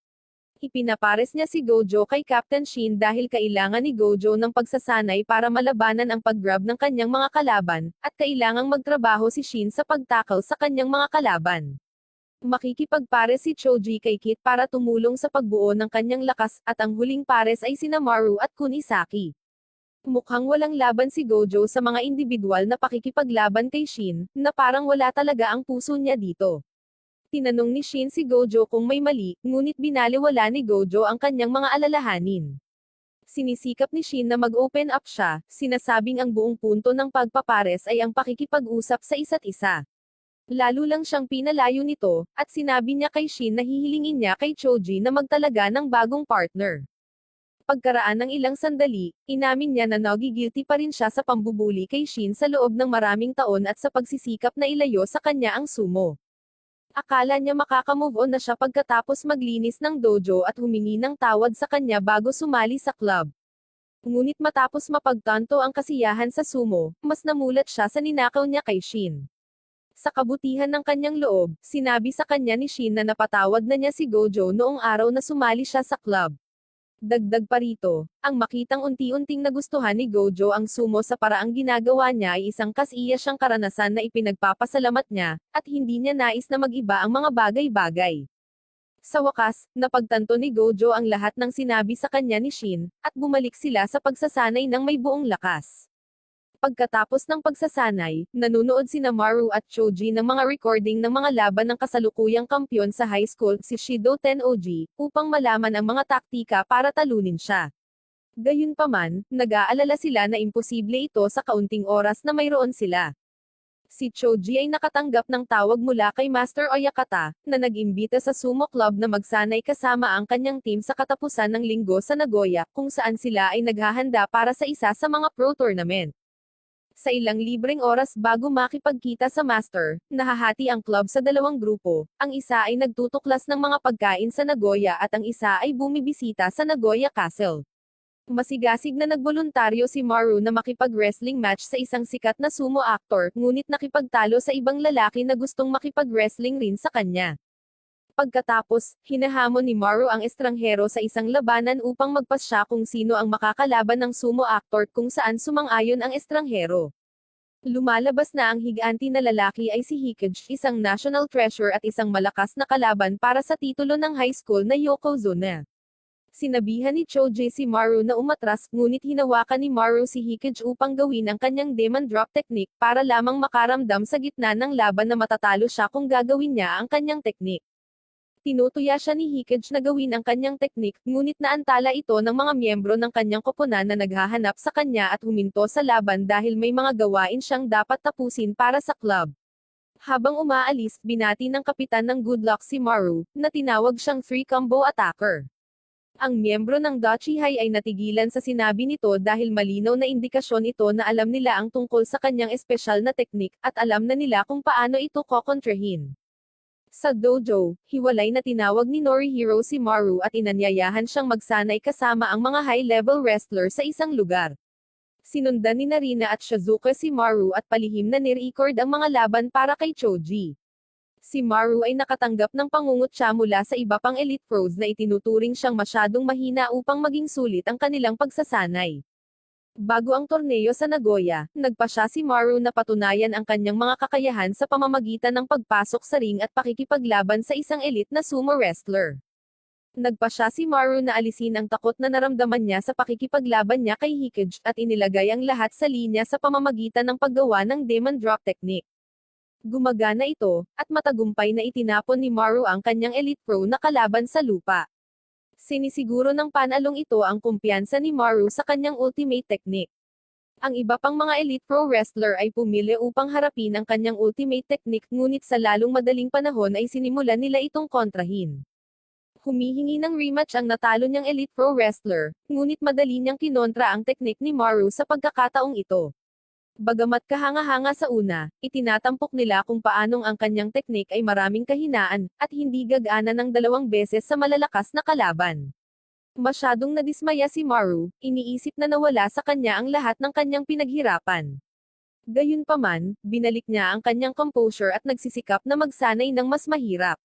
Ipinapares niya si Gojo kay Captain Shin dahil kailangan ni Gojo ng pagsasanay para malabanan ang pag-grab ng kanyang mga kalaban, at kailangang magtrabaho si Shin sa pagtakal sa kanyang mga kalaban. Makikipagpares si Choji kay Kit para tumulong sa pagbuo ng kanyang lakas, at ang huling pares ay sina Maru at Kunisaki. Mukhang walang laban si Gojo sa mga individual na pakikipaglaban kay Shin, na parang wala talaga ang puso niya dito. Tinanong ni Shin si Gojo kung may mali, ngunit binaliwala ni Gojo ang kanyang mga alalahanin. Sinisikap ni Shin na mag-open up siya, sinasabing ang buong punto ng pagpapares ay ang pakikipag-usap sa isa't isa. Lalo lang siyang pinalayo nito, at sinabi niya kay Shin na hihilingin niya kay Choji na magtalaga ng bagong partner. Pagkaraan ng ilang sandali, inamin niya na nagigilty pa rin siya sa pambubuli kay Shin sa loob ng maraming taon at sa pagsisikap na ilayo sa kanya ang sumo. Akala niya makakamove on na siya pagkatapos maglinis ng dojo at humingi ng tawad sa kanya bago sumali sa club. Ngunit matapos mapagtanto ang kasiyahan sa sumo, mas namulat siya sa ninakaw niya kay Shin. Sa kabutihan ng kanyang loob, sinabi sa kanya ni Shin na napatawad na niya si Gojo noong araw na sumali siya sa club. Dagdag pa rito, ang makitang unti-unting nagustuhan ni Gojo ang sumo sa paraang ginagawa niya ay isang kasiya siyang karanasan na ipinagpapasalamat niya, at hindi niya nais na mag-iba ang mga bagay-bagay. Sa wakas, napagtanto ni Gojo ang lahat ng sinabi sa kanya ni Shin, at bumalik sila sa pagsasanay ng may buong lakas. Pagkatapos ng pagsasanay, nanunood sina Maru at Choji ng mga recording ng mga laban ng kasalukuyang kampyon sa high school si Shido Tennoji, upang malaman ang mga taktika para talunin siya. Gayunpaman, nag-aalala sila na imposible ito sa kaunting oras na mayroon sila. Si Choji ay nakatanggap ng tawag mula kay Master Oyakata, na nag-imbita sa sumo club na magsanay kasama ang kanyang team sa katapusan ng linggo sa Nagoya, kung saan sila ay naghahanda para sa isa sa mga pro tournament. Sa ilang libreng oras bago makipagkita sa Master, nahahati ang club sa dalawang grupo, ang isa ay nagtutuklas ng mga pagkain sa Nagoya at ang isa ay bumibisita sa Nagoya Castle. Masigasig na nagboluntaryo si Maru na makipag-wrestling match sa isang sikat na sumo actor, ngunit nakipagtalo sa ibang lalaki na gustong makipag-wrestling rin sa kanya. Pagkatapos, hinahamon ni Maru ang estranghero sa isang labanan upang magpasya kung sino ang makakalaban ng sumo actor kung saan sumang-ayon ang estranghero. Lumalabas na ang higanti na lalaki ay si Hikage, isang national treasure at isang malakas na kalaban para sa titulo ng high school na Yokozuna. Sinabihan ni Choji si Maru na umatras, ngunit hinawakan ni Maru si Hikage upang gawin ang kanyang demon drop technique para lamang makaramdam sa gitna ng laban na matatalo siya kung gagawin niya ang kanyang technique. Tinutuya siya ni Hikage na gawin ang kanyang teknik, ngunit naantala ito ng mga miyembro ng kanyang koponan na naghahanap sa kanya at huminto sa laban dahil may mga gawain siyang dapat tapusin para sa club. Habang umaalis, binati ng kapitan ng Good Luck si Maru, na tinawag siyang 3-combo attacker. Ang miyembro ng Dachihay ay natigilan sa sinabi nito dahil malinaw na indikasyon ito na alam nila ang tungkol sa kanyang espesyal na teknik, at alam na nila kung paano ito kokontrahin. Sa dojo, hiwalay na tinawag ni Norihiro si Maru at inanyayahan siyang magsanay kasama ang mga high-level wrestler sa isang lugar. Sinundan ni Narina at Shizuka si Maru at palihim na ni-record ang mga laban para kay Choji. Si Maru ay nakatanggap ng pangungutya mula sa iba pang elite pros na itinuturing siyang masyadong mahina upang maging sulit ang kanilang pagsasanay. Bago ang torneo sa Nagoya, nagpasya si Maru na patunayan ang kanyang mga kakayahan sa pamamagitan ng pagpasok sa ring at pakikipaglaban sa isang elite na sumo wrestler. Nagpasya si Maru na alisin ang takot na naramdaman niya sa pakikipaglaban niya kay Hikage at inilagay ang lahat sa linya sa pamamagitan ng paggawa ng demon drop technique. Gumagana ito, at matagumpay na itinapon ni Maru ang kanyang elite pro na kalaban sa lupa. Sinisiguro ng panalong ito ang kumpiyansa ni Maru sa kanyang ultimate technique. Ang iba pang mga elite pro wrestler ay pumili upang harapin ang kanyang ultimate technique, ngunit sa lalong madaling panahon ay sinimulan nila itong kontrahin. Humihingi ng rematch ang natalo niyang elite pro wrestler, ngunit madali niyang kinontra ang technique ni Maru sa pagkakataong ito. Bagamat kahanga-hanga sa una, itinatampok nila kung paanong ang kanyang teknik ay maraming kahinaan, at hindi gagana ng 2 beses sa malalakas na kalaban. Masyadong nadismaya si Maru, iniisip na nawala sa kanya ang lahat ng kanyang pinaghirapan. Gayunpaman, binalik niya ang kanyang composure at nagsisikap na magsanay ng mas mahirap.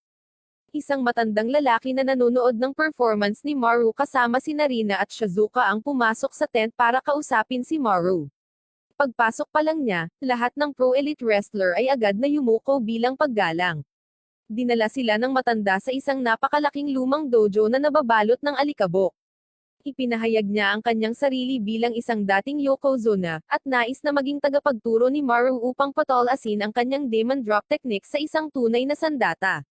Isang matandang lalaki na nanonood ng performance ni Maru kasama si Narina at Shizuka ang pumasok sa tent para kausapin si Maru. Pagpasok pa lang niya, lahat ng pro-elite wrestler ay agad na yumuko bilang paggalang. Dinala sila ng matanda sa isang napakalaking lumang dojo na nababalot ng alikabok. Ipinahayag niya ang kanyang sarili bilang isang dating Yokozuna, at nais na maging tagapagturo ni Maru upang patalasin ang kanyang demon drop technique sa isang tunay na sandata.